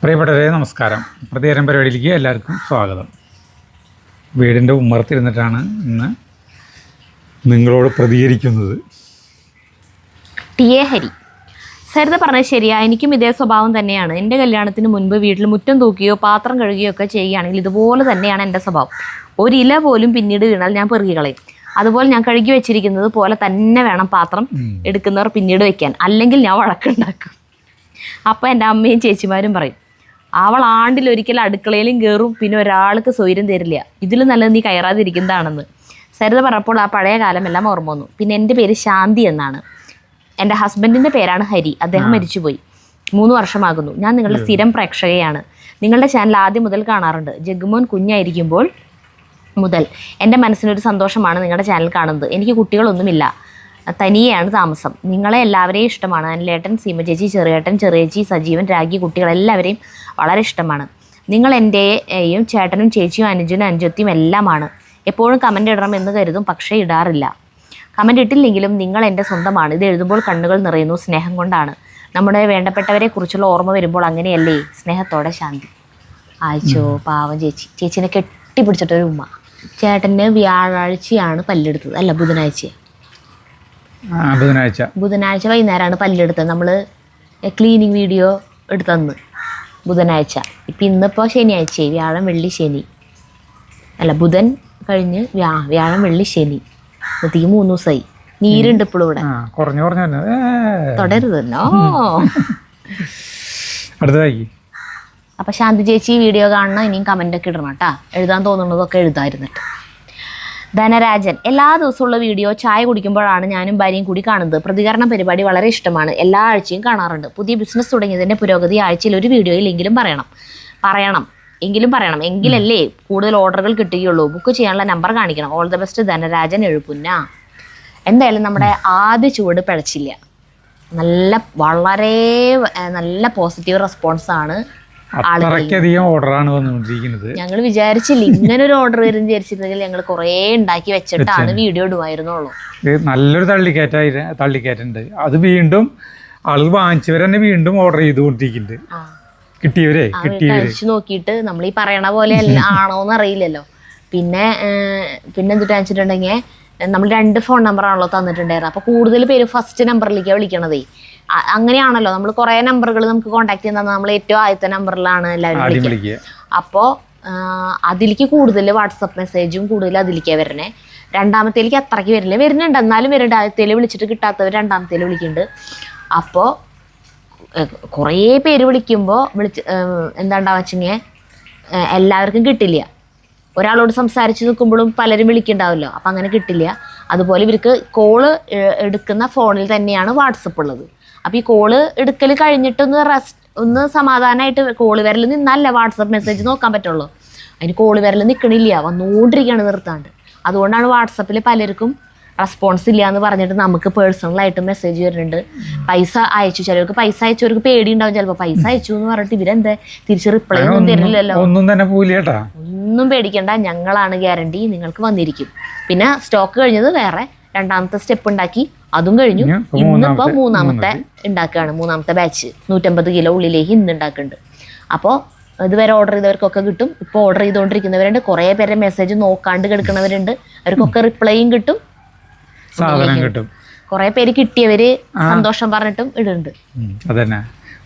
പ്രിയപ്പെട്ടവരെ നമസ്കാരം. പ്രതികരണം പരിപാടിയിലേക്ക് എല്ലാവർക്കും സ്വാഗതം. വീടിൻ്റെ ഉമ്മറത്തിരുന്നിട്ടാണ് ഇന്ന് നിങ്ങളോട് പ്രതികരിക്കുന്നത്. ടി എ ഹരി സരിത പറഞ്ഞത് ശരിയാ, എനിക്കും ഇതേ സ്വഭാവം തന്നെയാണ്. എൻ്റെ കല്യാണത്തിന് മുൻപ് വീട്ടിൽ മുറ്റം തൂക്കുകയോ പാത്രം കഴുകുകയോ ഒക്കെ ചെയ്യുകയാണെങ്കിൽ ഇതുപോലെ തന്നെയാണ് എൻ്റെ സ്വഭാവം. ഒരില പോലും പിന്നീട് വീണാൽ ഞാൻ പെറുകികളയും. അതുപോലെ ഞാൻ കഴുകി വെച്ചിരിക്കുന്നത് പോലെ തന്നെ വേണം പാത്രം എടുക്കുന്നവർ പിന്നീട് വെക്കാൻ, അല്ലെങ്കിൽ ഞാൻ വഴക്കുണ്ടാക്കും. അപ്പോൾ എൻ്റെ അമ്മയും ചേച്ചിമാരും പറയും, അവൾ ആണ്ടിലൊരിക്കൽ അടുക്കളയിലും കയറും, പിന്നെ ഒരാൾക്ക് സ്വൈര്യം തരില്ല, ഇതിൽ നല്ലത് നീ കയറാതിരിക്കുന്നതാണെന്ന്. സരിത പറഞ്ഞപ്പോൾ ആ പഴയ കാലം എല്ലാം ഓർമ്മ വന്നു. പിന്നെ എൻ്റെ പേര് ശാന്തി എന്നാണ്. എൻ്റെ ഹസ്ബൻഡിൻ്റെ പേരാണ് ഹരി. അദ്ദേഹം മരിച്ചുപോയി. 3 വർഷമാകുന്നു. ഞാൻ നിങ്ങളുടെ സ്ഥിരം പ്രേക്ഷകയാണ്. നിങ്ങളുടെ ചാനൽ ആദ്യം മുതൽ കാണാറുണ്ട്. ജഗ്മോൻ കുഞ്ഞായിരിക്കുമ്പോൾ മുതൽ എൻ്റെ മനസ്സിനൊരു സന്തോഷമാണ് നിങ്ങളുടെ ചാനൽ കാണുന്നത്. എനിക്ക് കുട്ടികളൊന്നുമില്ല, തനിയെയാണ് താമസം. നിങ്ങളെ എല്ലാവരെയും ഇഷ്ടമാണ്. അനിലേട്ടൻ, സീമ ചേച്ചി, ചെറിയേട്ടൻ, ചെറിയേച്ചി, സജീവൻ, രാഗി, കുട്ടികളെല്ലാവരെയും വളരെ ഇഷ്ടമാണ്. നിങ്ങൾ എൻ്റെയും ചേട്ടനും ചേച്ചിയും അനുജനും അനുജത്തിയും എല്ലാമാണ്. എപ്പോഴും കമൻ്റ് ഇടണം എന്ന് കരുതും, പക്ഷേ ഇടാറില്ല. കമൻ്റ് ഇട്ടില്ലെങ്കിലും നിങ്ങൾ എൻ്റെ സ്വന്തമാണ്. ഇത് എഴുതുമ്പോൾ കണ്ണുകൾ നിറയുന്നു, സ്നേഹം കൊണ്ടാണ്. നമ്മുടെ വേണ്ടപ്പെട്ടവരെ കുറിച്ചുള്ള ഓർമ്മ വരുമ്പോൾ അങ്ങനെയല്ലേ. സ്നേഹത്തോടെ ശാന്തി. ആയിച്ചോ പാവം ചേച്ചി. ചേച്ചീനെ കെട്ടിപ്പിടിച്ചിട്ടൊരു ഉമ്മ. ചേട്ടന് വ്യാഴാഴ്ചയാണ് പല്ലെടുത്തത്, അല്ല ബുധനാഴ്ച വൈകുന്നേരമാണ് പല്ലെടുത്തത്. നമ്മൾ ക്ലീനിങ് വീഡിയോ എടുത്തന്ന് ബുധനാഴ്ച. ഇപ്പം ഇന്നിപ്പോൾ ശനിയാഴ്ചയായി. വ്യാഴം വെള്ളി ശനി, അല്ല ബുധൻ കഴിഞ്ഞ് വ്യാഴം വെള്ളി ശനി, ഈ 3 ദിവസമായി. നീരുണ്ട് ഇപ്പോഴും ഇവിടെ. തുടരുതല്ലോ. അപ്പം ശാന്തി ചേച്ചി വീഡിയോ കാണണം, ഇനിയും കമൻ്റൊക്കെ ഇടണം കേട്ടാ. എഴുതാൻ തോന്നുന്നതൊക്കെ എഴുതാതിരുന്നിട്ട്. ധനരാജൻ, എല്ലാ ദിവസമുള്ള വീഡിയോ ചായ കുടിക്കുമ്പോഴാണ് ഞാനും ഭാര്യയും കൂടി കാണുന്നത്. പ്രതികരണ പരിപാടി വളരെ ഇഷ്ടമാണ്. എല്ലാ ആഴ്ചയും കാണാറുണ്ട്. പുതിയ ബിസിനസ് തുടങ്ങിയതിൻ്റെ പുരോഗതി ആഴ്ചയിൽ ഒരു വീഡിയോയിലെങ്കിലും പറയണം എങ്കിലല്ലേ കൂടുതൽ ഓർഡറുകൾ കിട്ടുകയുള്ളൂ. ബുക്ക് ചെയ്യാനുള്ള നമ്പർ കാണിക്കണം. All the best Dhanarajan Ezhupunna. എന്തായാലും നമ്മുടെ ആദ്യ ചുവട് പിഴച്ചില്ല. വളരെ നല്ല പോസിറ്റീവ് റെസ്പോൺസാണ്. ഓർഡറാണ് വന്നുകൊണ്ടിരിക്കുന്നത്. ഞങ്ങൾ വിചാരിച്ചില്ല ഇങ്ങനെ ഒരു ഓർഡർ വരും വിചാരിച്ചിരുന്നെങ്കിൽ ഞങ്ങൾ കുറേ ഉണ്ടാക്കി വെച്ചിട്ടാണ് വീഡിയോ ഇടുമായിരുന്നുള്ളൂ. നല്ലൊരു തള്ളിക്കയറ്റുണ്ട്. അത് വീണ്ടും ആളുകൾ വാങ്ങിച്ചവർ തന്നെ വീണ്ടും ഓർഡർ ചെയ്തുകൊണ്ടിരിക്കുന്നുണ്ട്. കിട്ടിയവരെ കഴിച്ചു നോക്കിയിട്ട് നമ്മൾ ഈ പറയണ പോലെ ആണോന്ന് അറിയില്ലല്ലോ. പിന്നെ എന്തിട്ട് വെച്ചിട്ടുണ്ടെങ്കിൽ നമ്മൾ 2 ഫോൺ നമ്പറാണല്ലോ തന്നിട്ടുണ്ടായിരുന്നത്. അപ്പോൾ കൂടുതൽ പേര് ഫസ്റ്റ് നമ്പറിലേക്കാണ് വിളിക്കണതേ. അങ്ങനെയാണല്ലോ, നമ്മൾ കുറേ നമ്പറുകൾ നമുക്ക് കോൺടാക്ട് ചെയ്യുന്ന നമ്മൾ ഏറ്റവും ആദ്യത്തെ നമ്പറിലാണ് എല്ലാവരും വിളിക്കുക. അപ്പോൾ അതിലേക്ക് കൂടുതൽ വാട്സപ്പ് മെസ്സേജും കൂടുതൽ അതിലേക്കാണ് വരണേ. രണ്ടാമത്തേലേക്ക് അത്രയ്ക്ക് വരുന്നുണ്ട്, എന്നാലും വരുന്നുണ്ട്. ആദ്യത്തേൽ വിളിച്ചിട്ട് കിട്ടാത്തവർ രണ്ടാമത്തേൽ വിളിക്കുന്നുണ്ട്. അപ്പോൾ കുറേ പേര് വിളിക്കുമ്പോൾ എന്താണ്ടാവുക വെച്ചെങ്കിൽ എല്ലാവർക്കും കിട്ടില്ല. ഒരാളോട് സംസാരിച്ച് നിൽക്കുമ്പോഴും പലരും വിളിക്കുന്നുണ്ടാവുമല്ലോ, അപ്പം അങ്ങനെ കിട്ടില്ല. അതുപോലെ ഇവർക്ക് കോള് എടുക്കുന്ന ഫോണിൽ തന്നെയാണ് വാട്സപ്പ് ഉള്ളത്. അപ്പോൾ ഈ കോള് എടുക്കൽ കഴിഞ്ഞിട്ട് ഒന്ന് സമാധാനമായിട്ട് കോള് വരൽ നിന്നല്ല വാട്സപ്പ് മെസ്സേജ് നോക്കാൻ പറ്റുള്ളൂ. അതിന് കോള് വരൽ നിൽക്കണില്ല, വന്നുകൊണ്ടിരിക്കുകയാണ് നിർത്താണ്ട്. അതുകൊണ്ടാണ് വാട്സപ്പിൽ പലർക്കും റെസ്പോൺസ് ഇല്ല എന്ന് പറഞ്ഞിട്ട് നമുക്ക് പേഴ്സണലായിട്ട് മെസ്സേജ് വരുന്നുണ്ട്. പൈസ അയച്ചു, ചിലർക്ക് പൈസ അയച്ചവർക്ക് പേടിയുണ്ടാവും. ചിലപ്പോൾ പൈസ അയച്ചു എന്ന് പറഞ്ഞിട്ട് ഇവരെന്താ തിരിച്ച് റിപ്ലൈ ഒന്നും തരില്ലല്ലോ. ഒന്നും പേടിക്കണ്ട, ഞങ്ങളാണ് ഗ്യാരണ്ടി, നിങ്ങൾക്ക് വന്നിരിക്കും. പിന്നെ സ്റ്റോക്ക് കഴിഞ്ഞത് വേറെ രണ്ടാമത്തെ സ്റ്റെപ്പ് ഉണ്ടാക്കി, അതും കഴിഞ്ഞു. ഇന്നിപ്പോൾ മൂന്നാമത്തെ ഉണ്ടാക്കുകയാണ്. 3ാമത്തെ ബാച്ച് 150 കിലോ ഉള്ളിലേക്ക് ഇന്ന് ഉണ്ടാക്കുന്നുണ്ട്. അപ്പോൾ ഇതുവരെ ഓർഡർ ചെയ്തവർക്കൊക്കെ കിട്ടും. ഇപ്പോൾ ഓർഡർ ചെയ്തുകൊണ്ടിരിക്കുന്നവരുണ്ട്. കുറേ പേരെ മെസ്സേജ് നോക്കാണ്ട് കിടക്കുന്നവരുണ്ട്. അവർക്കൊക്കെ റിപ്ലൈയും കിട്ടും, സാധനം കിട്ടും. കുറെ പേര് കിട്ടിയവര് സന്തോഷം പറഞ്ഞിട്ടും ഇടുന്നുണ്ട്. അതന്നെ,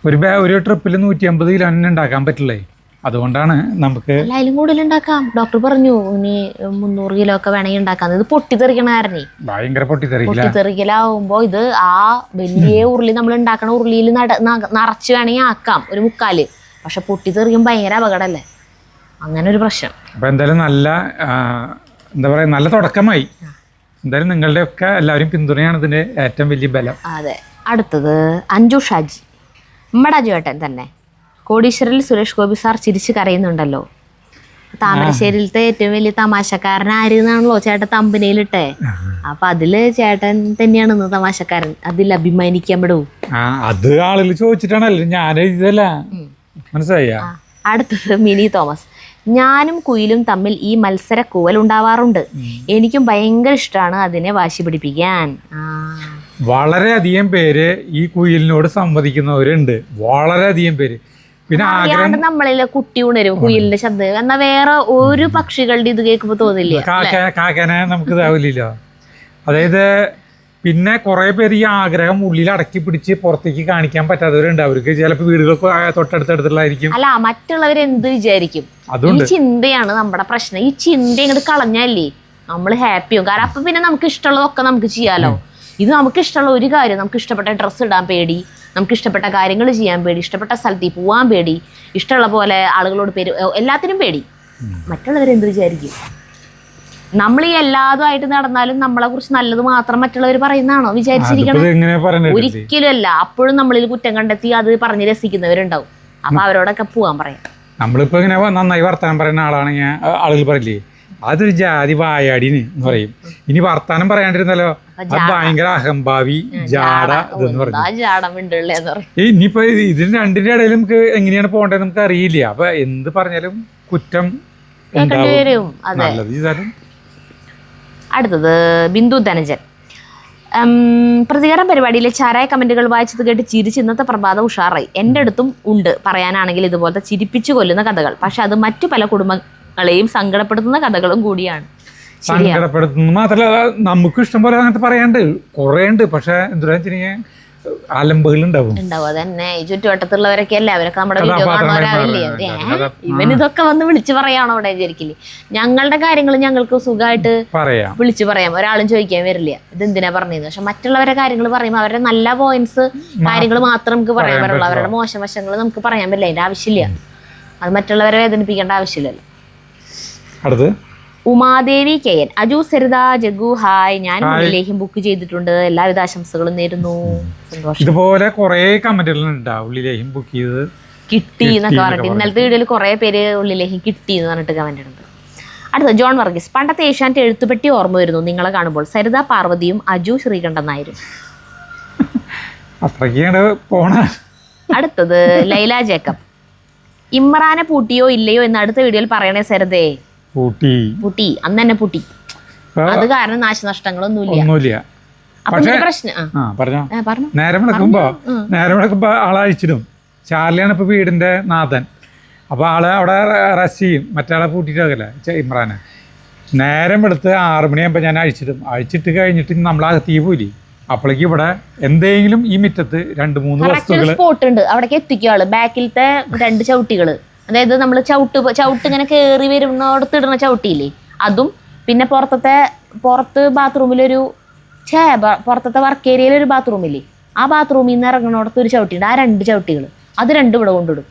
ഒരു ട്രിപ്പിൽ 150 കിലോ ഉണ്ടാക്കാൻ പറ്റില്ലേ. അതുകൊണ്ടാണ് നമുക്ക് അതിലും കൂടുതൽ ഉണ്ടാക്കാം. ഡോക്ടർ പറഞ്ഞു ഇനി 300 കിലോ ഒക്കെ വേണമെങ്കിൽ ഉണ്ടാക്കാം. ഇത് പൊട്ടിത്തെറിക്കണ കാരണേ ഭയങ്കര പൊട്ടിത്തെറിക്കലാവുമ്പോ ഇത് ആ വലിയ ഉരുളി നമ്മൾ ഉണ്ടാക്കണ ഉരുളിയിൽ നിറച്ച് വേണമെങ്കിൽ ആക്കാം, ഒരു 3/4. പക്ഷെ പൊട്ടിത്തെറിക്കും ഭയങ്കര അപകടമല്ലേ. അങ്ങനെ ഒരു പ്രശ്നം. അപ്പൊ എന്തായാലും നല്ല തുടക്കമായി. എന്തായാലും നിങ്ങളുടെ ഒക്കെ എല്ലാവരും പിന്തുണയാണ് ഇതിന്റെ ഏറ്റവും വലിയ ബലം. അതെ. അടുത്തത് അഞ്ജു ഷാജി. നമ്മുടെ ചേട്ടൻ തന്നെ. കോടീശ്വരിൽ സുരേഷ് ഗോപി സാർ ചിരിച്ച് കരയുന്നുണ്ടല്ലോ. താമരശ്ശേരിയിലത്തെ ഏറ്റവും വലിയ തമാശക്കാരൻ ആരെന്നാണല്ലോ ചേട്ടൻ തമ്പനയിലിട്ടെ. അപ്പൊ അതില് ചേട്ടൻ തന്നെയാണ് തമാശക്കാരൻ. അതിൽ അഭിമാനിക്കാൻ പെടൂ. അത് ആളുകൾ ചോദിച്ചിട്ടാണല്ലോ ഞാൻ എഴുതല്ല. മനസ്സിലായ. അടുത്തത് മിനി തോമസ്. ഞാനും കുയിലും തമ്മിൽ ഈ മത്സര കൂവൽ ഉണ്ടാവാറുണ്ട്. എനിക്കും ഭയങ്കര ഇഷ്ടമാണ് അതിനെ വാശി പിടിപ്പിക്കാൻ. വളരെയധികം പേര് ഈ കുയിലിനോട് സമ്മതിക്കുന്നവരുണ്ട്. വളരെയധികം പേര് പിന്നെ അറിയാണ്ട് നമ്മളിലെ കുട്ടി ഉണരും കുയിലിന്റെ ശബ്ദം. എന്നാ വേറെ ഒരു പക്ഷികളുടെ ഇത് കേൾക്കുമ്പോ തോന്നില്ല കാക്കനെ നമുക്ക് ഇതാവില്ലല്ലോ. അതായത് പിന്നെ കുറെ പേര് ഈ ആഗ്രഹം ഉള്ളിൽ അടക്കി പിടിച്ച് പുറത്തേക്ക് കാണിക്കാൻ പറ്റാത്തവരുണ്ട്. അവർക്ക് ചിലപ്പോൾ വീടുകളൊക്കെ തൊട്ടടുത്തടുത്തുള്ളതായിരിക്കും. അല്ല, മറ്റുള്ളവരെന്ത് വിചാരിക്കും, ഈ ചിന്തയാണ് നമ്മുടെ പ്രശ്നം. ഈ ചിന്ത ഇങ്ങോട്ട് കളഞ്ഞല്ലേ നമ്മൾ ഹാപ്പിയും. കാരണം അപ്പൊ പിന്നെ നമുക്ക് ഇഷ്ടമുള്ളതൊക്കെ നമുക്ക് ചെയ്യാലോ. ഇത് നമുക്ക് ഇഷ്ടമുള്ള ഒരു കാര്യം, നമുക്ക് ഇഷ്ടപ്പെട്ട ഡ്രസ്സ് ഇടാൻ പേടി, നമുക്ക് ഇഷ്ടപ്പെട്ട കാര്യങ്ങൾ ചെയ്യാൻ പേടി, ഇഷ്ടപ്പെട്ട സ്ഥലത്തേക്ക് പോകാൻ പേടി, ഇഷ്ടമുള്ള പോലെ ആളുകളോട് എല്ലാത്തിനും പേടി. മറ്റുള്ളവരെന്ത് വിചാരിക്കും? നമ്മൾ ഈ എല്ലാതുമായിട്ട് നടന്നാലും നമ്മളെ കുറിച്ച് നല്ലത് മാത്രം മറ്റുള്ളവർ പറയുന്നതാണോ വിചാരിച്ചിരിക്കണം? ഒരിക്കലും അല്ല. അപ്പോഴും നമ്മളിൽ കുറ്റം കണ്ടെത്തി അത് പറഞ്ഞ് രസിക്കുന്നവരുണ്ടാവും. അപ്പൊ അവരോടൊക്കെ പോവാൻ പറയാം. നമ്മളിപ്പോ ഇങ്ങനെ നന്നായി വർത്താനം പറയുന്ന ആളാണെങ്കിൽ ആളുകൾ പറയില്ലേ അതൊരു ജാതി വായാടിന് എന്ന് പറയും. ഇനി വർത്താനം പറയാണ്ടിരുന്നല്ലോ അത് ഭയങ്കര അഹംഭാവി ജാട ഇതെന്ന് പറഞ്ഞു. ഇനിയിപ്പോ ഇതിന് രണ്ടിന്റെ ഇടയിൽ നമുക്ക് എങ്ങനെയാണ് പോകേണ്ടത് നമുക്ക് അറിയില്ല. അപ്പൊ എന്ത് പറഞ്ഞാലും കുറ്റം നല്ലത് ചെയ്താലും. അടുത്തത് ബിന്ദു ധനജൻ. പ്രതികരണ പരിപാടിയിലെ ചാരായ കമന്റുകൾ വായിച്ചത് കേട്ട് ചിരിച്ച് ഇന്നത്തെ പ്രഭാതം ഉഷാറായി. എൻ്റെ അടുത്തും ഉണ്ട് പറയാനാണെങ്കിൽ ഇതുപോലത്തെ ചിരിപ്പിച്ചു കൊല്ലുന്ന കഥകൾ. പക്ഷെ അത് മറ്റു പല കുടുംബങ്ങളെയും സങ്കടപ്പെടുത്തുന്ന കഥകളും കൂടിയാണ്. സങ്കടപ്പെടുത്തുന്നത് മാത്രമല്ല നമുക്ക് ഇഷ്ടം പോലെ അങ്ങനത്തെ പറയാണ്ട് കുറേ ഉണ്ട്. പക്ഷെ എന്താ വെച്ചിട്ടുണ്ടെങ്കിൽ അലമ്പുകൾ ഉണ്ടാവും. അതന്നെ ഈ ചുറ്റുവട്ടത്തുള്ളവരൊക്കെ അല്ലേ, അവരൊക്കെ നമ്മുടെ വീഡിയോ കാണുന്നവരാവില്ലേ, ഇവൻ ഇതൊക്കെ വന്ന് വിളിച്ചു പറയാണോ അവിടെ വിചാരിക്കില്ലേ. ഞങ്ങളുടെ കാര്യങ്ങൾ ഞങ്ങൾക്ക് സുഖമായിട്ട് വിളിച്ചു പറയാം, ഒരാളും ചോദിക്കാൻ വരില്ല ഇതെന്തിനാ പറഞ്ഞത്. പക്ഷെ മറ്റുള്ളവരുടെ കാര്യങ്ങൾ പറയുമ്പോൾ അവരുടെ നല്ല പോയിന്റ്സ് കാര്യങ്ങൾ മാത്രം നമുക്ക് പറയാൻ പറ്റുള്ളൂ. അവരുടെ മോശം വശങ്ങൾ നമുക്ക് പറയാൻ പറ്റില്ല. അതിന്റെ ആവശ്യമില്ല. അത് മറ്റുള്ളവരെ വേദനിപ്പിക്കേണ്ട ആവശ്യമില്ലല്ലോ. അടുത്ത് ഉമാദേവി കെയൻ. അജു സരിത ജഗു ഹായ്. ഞാൻ ഉള്ളിലേക്കും ബുക്ക് ചെയ്തിട്ടുണ്ട്. എല്ലാവിധ ആശംസകളും നേരുന്നു. സന്തോഷം. ഇതുപോലെ കുറെ കമന്റുകളുണ്ട് ഉള്ളിലേക്കും ബുക്ക് ചെയ്ത് കിട്ടി എന്നൊക്കെ പറഞ്ഞിട്ട് ഇന്നലത്തെ വീഡിയോയിൽ കുറെ പേര് ഉള്ളിലേക്കും കിട്ടി എന്ന് പറഞ്ഞിട്ട് കമന്റ് ഉണ്ട്. അടുത്ത ജോൺ വർഗീസ്. പണ്ടത്തെ ഏഷ്യാനെറ്റ് എഴുത്തുപെട്ടി ഓർമ്മ വരുന്നു നിങ്ങളെ കാണുമ്പോൾ. സരിത പാർവതിയും അജു ശ്രീകണ്ഠൻ നായരും. അടുത്തത് ലൈല ജേക്കബ്. ഇമ്രാനെ പൂട്ടിയോ ഇല്ലയോ എന്ന് അടുത്ത വീഡിയോയിൽ പറയണേ സരിതേ. പൂട്ടി അന്ന് തന്നെ പൂട്ടി. അത് കാരണം നാശനഷ്ടങ്ങളൊന്നുമില്ല. നേരം വിളക്കുമ്പോ ആളഴിച്ചിടും. ചാർലിയാണ് ഇപ്പൊ വീടിന്റെ നാഥൻ. അപ്പൊ ആള് അവിടെ റെസ്റ്റ് ചെയ്യും. മറ്റാളെ പൂട്ടിയിട്ടല്ല ഇമ്രാനെ. നേരം എടുത്ത് 6 മണിയാകുമ്പോ ഞാൻ അഴിച്ചിട്ട് കഴിഞ്ഞിട്ട് നമ്മളകത്തീ പോയി. അപ്പോഴേക്ക് ഇവിടെ എന്തെങ്കിലും ഈ മുറ്റത്ത് 2-3 വസ്തുക്കൾ സ്പോട്ട് ഉണ്ട്. അവിടേക്ക് എത്തിക്കും ആള്. ബാക്കിലത്തെ 2 ചവിട്ടികള്, അതായത് നമ്മൾ ചവിട്ട് ഇങ്ങനെ കയറി വരുന്നോടത്ത് ഇടുന്ന ചവിട്ടിയില്ലേ അതും, പിന്നെ പുറത്ത് ബാത്റൂമിലൊരു പുറത്തത്തെ വർക്ക് ഏരിയയിൽ ഒരു ബാത്റൂമില്ലേ, ആ ബാത്റൂമിൽ നിന്ന് ഇറങ്ങണോടത്ത് ഒരു ചവിട്ടിയുണ്ട്. ആ 2 ചവിട്ടികൾ അത് 2 ഇവിടെ കൊണ്ടിടും.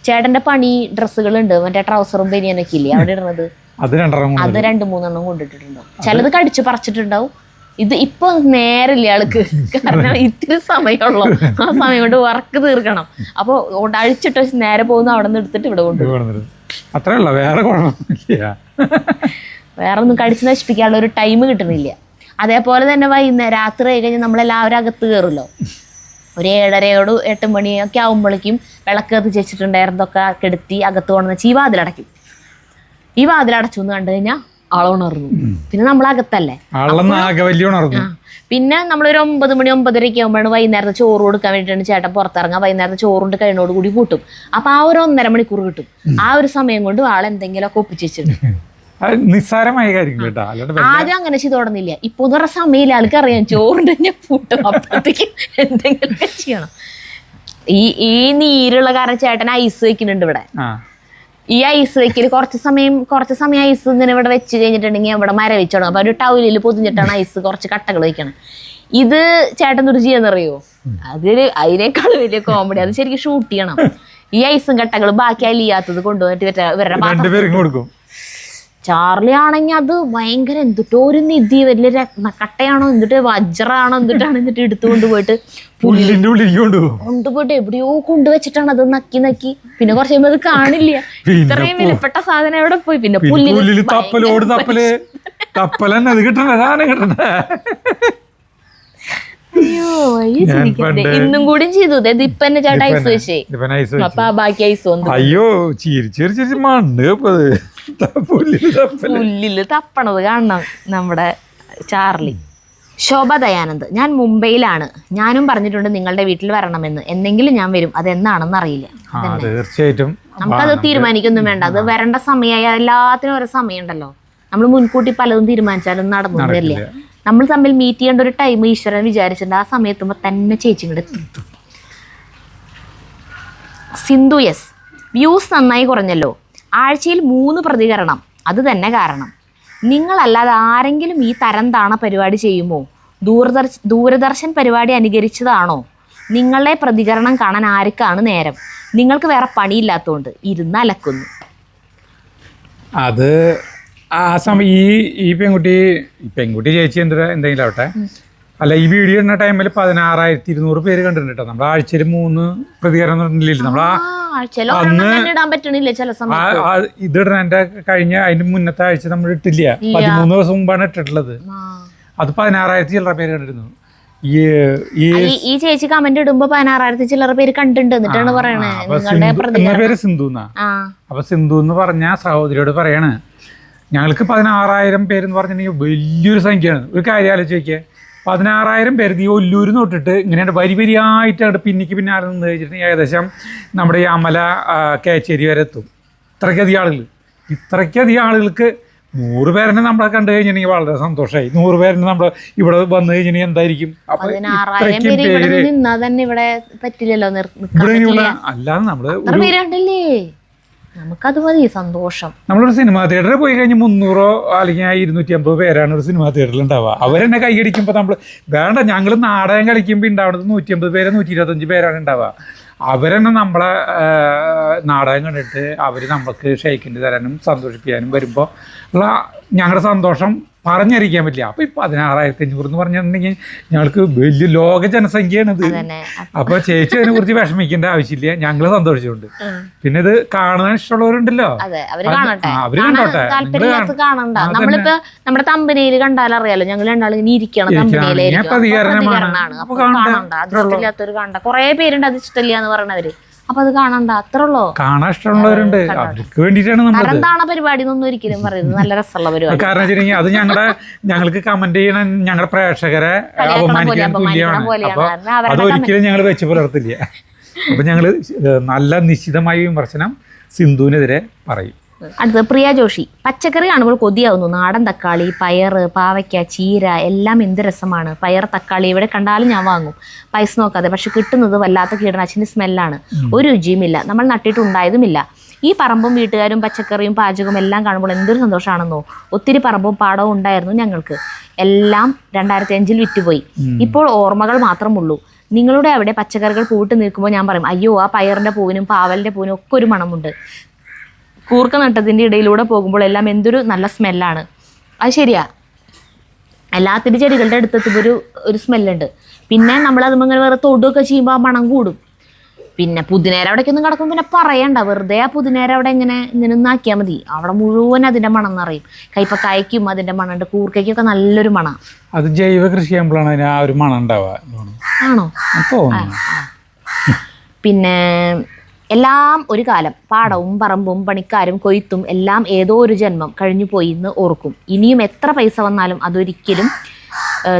ചേട്ടന്റെ പണി ഡ്രസ്സുകളുണ്ട്, മറ്റേ ട്രൗസറും ബനിയനൊക്കെ ഇല്ലേ അവിടെ ഇടുന്നത്, അത് 2-3 കൊണ്ടിട്ടുണ്ടാവും. ചിലത് കടിച്ചു പറിച്ചിട്ടുണ്ടാവും. ഇത് ഇപ്പൊ നേരില്ല ആൾക്ക്, കാരണം ഇത്തിരി സമയമുള്ളൂ. ആ സമയം കൊണ്ട് വർക്ക് തീർക്കണം. അപ്പൊ അഴിച്ചിട്ട് നേരെ പോകുന്ന അവിടെ നിന്ന് എടുത്തിട്ട് ഇവിടെ കൊണ്ടുപോകും. വേറെ ഒന്നും കടിച്ചു നശിപ്പിക്കാനുള്ള ഒരു ടൈം കിട്ടുന്നില്ല. അതേപോലെ തന്നെ വൈകുന്നേരം രാത്രി ആയി കഴിഞ്ഞാൽ നമ്മളെല്ലാവരും അകത്ത് കയറുമല്ലോ. ഒരു 7:30-8 മണിയൊക്കെ ആകുമ്പോഴേക്കും വിളക്ക് കത്തിച്ച് വെച്ചിട്ടുണ്ടായിരുന്നതൊക്കെ കെടുത്തി അകത്ത് കൊണ്ടുവന്ന് ഈ വാതിലടയ്ക്കും. ഈ വാതിലടച്ചു എന്ന് കണ്ടു കഴിഞ്ഞാൽ ആളുണർന്നു. പിന്നെ നമ്മളകത്തല്ലേ, പിന്നെ നമ്മളൊരു 9 മണി 9:30 ആകുമ്പോഴാണ് വൈകുന്നേരത്തെ ചോറ് കൊടുക്കാൻ വേണ്ടിയിട്ടാണ് ചേട്ടൻ പുറത്തിറങ്ങാൻ. വൈകുന്നേരത്തെ ചോറുണ്ട് കഴിഞ്ഞോട് കൂടി കൂട്ടും. അപ്പൊ ആ ഒരു 1.5 മണിക്കൂർ കിട്ടും. ആ ഒരു സമയം കൊണ്ട് ആളെന്തെങ്കിലുമൊക്കെ ഒപ്പിച്ചു വെച്ചിട്ടുണ്ട്. നിസ്സാരമായ കാര്യം. ആദ്യം അങ്ങനെ ചെയ്ത് തുടങ്ങില്ല. ഇപ്പൊ എന്ന് പറഞ്ഞ സമയമില്ല. ആൾക്ക് അറിയാം ചോറുണ്ട് ഞാൻ പൂട്ടും. അപ്പഴത്തേക്ക് എന്തെങ്കിലുമൊക്കെ ചെയ്യണം. ഈ നീരുള്ള കാരണം ചേട്ടൻ ഐസ് വെക്കുന്നുണ്ട് ഇവിടെ. ഈ ഐസ് വെക്കല് കുറച്ച് സമയം ഐസ് ഇങ്ങനെ ഇവിടെ വെച്ച് കഴിഞ്ഞിട്ടുണ്ടെങ്കിൽ അവിടെ വെച്ചോണം. അപ്പൊ ഒരു ടൗലിൽ പൊതിഞ്ഞിട്ടാണ് ഐസ് കുറച്ച് കട്ടകൾ വെക്കണം. ഇത് ചേട്ടൻ ഒരു ചെയ്യാന്നറിയോ, അതിനേക്കാൾ വലിയ കോമഡി. അത് ശരിക്കും ഷൂട്ട് ചെയ്യണം. ഈ ഐസും കട്ടകളും ബാക്കി അലിയാത്തത് കൊണ്ടുവന്നിട്ട് ഇവരുടെ പാത്രം. ചാർലി ആണെങ്കിൽ അത് ഭയങ്കര എന്തിട്ടോ ഒരു നിധി, വലിയ രത്നക്കട്ടയാണോ എന്തിട്ട് വജ്രാണോ എന്തിട്ടാണ് എന്നിട്ട് എടുത്തു കൊണ്ടുപോയിട്ട് എവിടെയോ കൊണ്ടുവച്ചിട്ടാണ് അത് നക്കി. പിന്നെ കുറച്ച് കഴിയുമ്പോ അത് കാണില്ല. ഇത്രയും വിലപ്പെട്ട സാധനം എവിടെ പോയി. പിന്നെ ഇന്നും കൂടി ചെയ്തു. ഇപ്പൊ തന്നെ ചേട്ടാ ഐസ് വെച്ചേ. അപ്പൊ ബാക്കി ഐസ് വന്നു. അയ്യോ ചിരിച്ചു മണ്ണ് പുല്ലില് തപ്പണത് കാണണം നമ്മുടെ ചാർലി. ശോഭ ദയാനന്ദ്, ഞാൻ മുംബൈയിലാണ്. ഞാനും പറഞ്ഞിട്ടുണ്ട് നിങ്ങളുടെ വീട്ടിൽ വരണമെന്ന്. എന്നെങ്കിലും ഞാൻ വരും. അതെന്നാണെന്ന് അറിയില്ല. തീർച്ചയായിട്ടും നമുക്കത് തീരുമാനിക്കൊന്നും വേണ്ട. അത് വരേണ്ട സമയമായ എല്ലാത്തിനും ഓരോ സമയം ഉണ്ടല്ലോ. നമ്മൾ മുൻകൂട്ടി പലതും തീരുമാനിച്ചാലും നടന്നില്ല. നമ്മൾ തമ്മിൽ മീറ്റ് ചെയ്യേണ്ട ഒരു ടൈം ഈശ്വരൻ വിചാരിച്ചിട്ടുണ്ട്. ആ സമയത്തുമ്പോൾ തന്നെ ചേച്ചി ഇങ്ങോട്ട് എത്തും. സിന്ധു എസ്, വ്യൂസ് നന്നായി കുറഞ്ഞല്ലോ. ആഴ്ചയിൽ 3 പ്രതികരണം. അത് തന്നെ കാരണം. നിങ്ങളല്ലാതെ ആരെങ്കിലും ഈ തരം താണ പരിപാടി ചെയ്യുമോ? ദൂരദർശൻ പരിപാടി അനുകരിച്ചതാണോ? നിങ്ങളുടെ പ്രതികരണം കാണാൻ ആർക്കാണ് നേരം? നിങ്ങൾക്ക് വേറെ പണിയില്ലാത്തതുകൊണ്ട് ഇരുന്ന് അലക്കുന്നു. അത് ആ സമയം ഈ പെൺകുട്ടി ചേച്ചി എന്തെങ്കിലും ആവട്ടെ. അല്ല, ഈ വീഡിയോ ഇടുന്ന ടൈമിൽ 16,200 പേര് കണ്ടിട്ടുണ്ട് കേട്ടോ. നമ്മൾ ആഴ്ചയിൽ 3 പ്രതികരണം നമ്മൾ ഇതിടണം. എന്റെ കഴിഞ്ഞ അതിന്റെ മുന്നത്തെ ആഴ്ച നമ്മൾ ഇട്ടില്ല, 13 ദിവസം മുമ്പാണ് ഇട്ടിട്ടുള്ളത്. അത് 16,000 ചില്ലറ പേര് കണ്ടിരുന്നു. ഈ ചേച്ചി കമന്റ് ഇടുമ്പോ 16,000 ചില്ലറ പേര് കണ്ടിട്ടുണ്ട്. എന്നിട്ടാണ് പറയണേ പേര് സിന്ധു എന്നാ. അപ്പൊ സിന്ധു എന്ന് പറഞ്ഞ സഹോദരിയോട് പറയാണ്, ഞങ്ങൾക്ക് 16,000 പേരെന്ന് പറഞ്ഞിട്ടുണ്ടെങ്കിൽ വലിയൊരു സംഖ്യയാണ്. ഒരു കാര്യം ആലോചിച്ച് 16,000 പേര് ഈ ഒല്ലൂര് തൊട്ടിട്ട് ഇങ്ങനെ വരിയായിട്ട് പിന്നിക്ക് പിന്നാലെ നിന്ന് കഴിച്ചിട്ടുണ്ടെങ്കിൽ ഏകദേശം നമ്മുടെ ഈ അമല കേച്ചേരി വരെ എത്തും. ഇത്രയ്ക്കധികം ആളുകൾക്ക് 100 പേരെന്നെ നമ്മളെ കണ്ടു കഴിഞ്ഞിട്ടുണ്ടെങ്കിൽ വളരെ സന്തോഷമായി. 100 പേരെന്നെ നമ്മൾ ഇവിടെ വന്നു കഴിഞ്ഞിട്ടുണ്ടെങ്കിൽ എന്തായിരിക്കും? അപ്പൊ ഇത്രയ്ക്കും പേര് ഇവിടെ അല്ലാതെ നമ്മള് നമുക്കത് മതി സന്തോഷം. നമ്മളൊരു സിനിമാ തിയേറ്ററിൽ പോയി കഴിഞ്ഞാൽ 300 അല്ലെങ്കിൽ 250 പേരാണ് ഒരു സിനിമാ തിയേറ്ററിൽ ഉണ്ടാവുക. അവരെന്നെ കൈയടിക്കുമ്പോൾ നമ്മൾ വേണ്ട, ഞങ്ങൾ നാടകം കളിക്കുമ്പോൾ ഉണ്ടാവുന്നത് 150 പേര് 125 പേരാണ് ഉണ്ടാവുക. അവരെന്നെ നമ്മളെ നാടകം കണ്ടിട്ട് അവർ നമുക്ക് ഷെയ്ക്കിൻ്റെ തരാനും സന്തോഷിപ്പിക്കാനും വരുമ്പോൾ ഉള്ള ഞങ്ങളുടെ സന്തോഷം പറഞ്ഞറിയിക്കാൻ പറ്റില്ല. അപ്പൊ 16,500 എന്ന് പറഞ്ഞിട്ടുണ്ടെങ്കിൽ ഞങ്ങൾക്ക് വലിയ ലോക ജനസംഖ്യയാണിത്. അപ്പൊ ചേച്ചി അതിനെ കുറിച്ച് വിഷമിക്കേണ്ട ആവശ്യമില്ല, ഞങ്ങള് സന്തോഷിച്ചുകൊണ്ട്. പിന്നെ ഇത് കാണാൻ ഇഷ്ടമുള്ളവരുണ്ടല്ലോ, അവര് കണ്ടോട്ടെ. നമ്മളിപ്പോ നമ്മുടെ തമ്പനിയിൽ കണ്ടാലറിയാലോ, ഞങ്ങൾ രണ്ടാളും ഇനി ഇരിക്കണം. കൊറേ പേരുണ്ട് അത് ഇഷ്ടമില്ല എന്ന് പറയണവര്. അപ്പൊ അത് കാണണ്ട, അത്ര ഉള്ളോ. കാണാൻ ഇഷ്ടമുള്ളവരുണ്ട്, അവർക്ക് വേണ്ടിയിട്ടാണ് എന്താണ് പരിപാടി എന്നൊന്നും ഒരിക്കലും പറയുന്നത്. നല്ല രസമുള്ള പരിപാടി. കാരണം വെച്ചിട്ടുണ്ടെങ്കിൽ അത് ഞങ്ങൾക്ക് കമന്റ് ചെയ്യണ ഞങ്ങളുടെ പ്രേക്ഷകരെ അപമാനിക്കാൻ തുല്യമാണ്. അപ്പൊ അതൊരിക്കലും ഞങ്ങൾ വെച്ച് പുലർത്തില്ല. അപ്പൊ ഞങ്ങള് നല്ല നിശ്ചിതമായ വിമർശനം സിന്ധുവിനെതിരെ പറയും. അടുത്തത് പ്രിയ ജോഷി, പച്ചക്കറി കാണുമ്പോൾ കൊതിയാവുന്നു. നാടൻ തക്കാളി, പയറ്, പാവയ്ക്ക, ചീര എല്ലാം എന്ത് രസമാണ്. പയർ, തക്കാളി എവിടെ കണ്ടാലും ഞാൻ വാങ്ങും, പൈസ നോക്കാതെ. പക്ഷെ കിട്ടുന്നത് വല്ലാത്ത കീടനാശിനി സ്മെല്ലാണ്, ഒരു രുചിയുമില്ല, നമ്മൾ നട്ടിട്ടുണ്ടായതുമില്ല. ഈ പറമ്പും വീട്ടുകാരും പച്ചക്കറിയും പാചകവും എല്ലാം കാണുമ്പോൾ എന്തൊരു സന്തോഷമാണെന്നോ. ഒത്തിരി പറമ്പും പാടവും ഉണ്ടായിരുന്നു ഞങ്ങൾക്ക്, എല്ലാം 2005 വിറ്റുപോയി. ഇപ്പോൾ ഓർമ്മകൾ മാത്രമുള്ളൂ. നിങ്ങളുടെ അവിടെ പച്ചക്കറികൾ പൂട്ട് നിൽക്കുമ്പോൾ ഞാൻ പറയും, അയ്യോ ആ പയറിൻ്റെ പൂവിനും പാവലിൻ്റെ പൂവിനും ഒക്കെ ഒരു മണമുണ്ട്. കൂർക്ക നട്ടത്തിൻ്റെ ഇടയിലൂടെ പോകുമ്പോൾ എല്ലാം എന്തൊരു നല്ല സ്മെല്ലാണ്. അത് ശരിയാ, എല്ലാത്തിൻ്റെ ചെടികളുടെ അടുത്തെത്തുമ്പോൾ ഒരു സ്മെല്ലുണ്ട്. പിന്നെ നമ്മളതുമ്പോൾ വേറെ തൊടുകയൊക്കെ ചെയ്യുമ്പോൾ ആ മണം കൂടും. പിന്നെ പുതിനേര അവിടേക്കൊന്നും കിടക്കും, പിന്നെ പറയണ്ട, വെറുതെ ആ പുതിനേര അവിടെ ഇങ്ങനെ ഒന്നും ആക്കിയാൽ മതി, അവിടെ മുഴുവൻ അതിൻ്റെ മണം എന്നറിയും. കൈപ്പക്കായ്ക്കും അതിൻ്റെ മണമുണ്ട്, കൂർക്കയ്ക്കൊക്കെ നല്ലൊരു മണം. അത് ജൈവ കൃഷി ചെയ്യുമ്പോഴാണ് അതിന് ആ ഒരു മണം ഉണ്ടാവുക. ആണോ? പിന്നെ എല്ലാം ഒരു കാലം, പാടവും പറമ്പും പണിക്കാരും കൊയ്ത്തും എല്ലാം ഏതോ ഒരു ജന്മം കഴിഞ്ഞു പോയി എന്ന് ഓർക്കും. ഇനിയും എത്ര പൈസ വന്നാലും അതൊരിക്കലും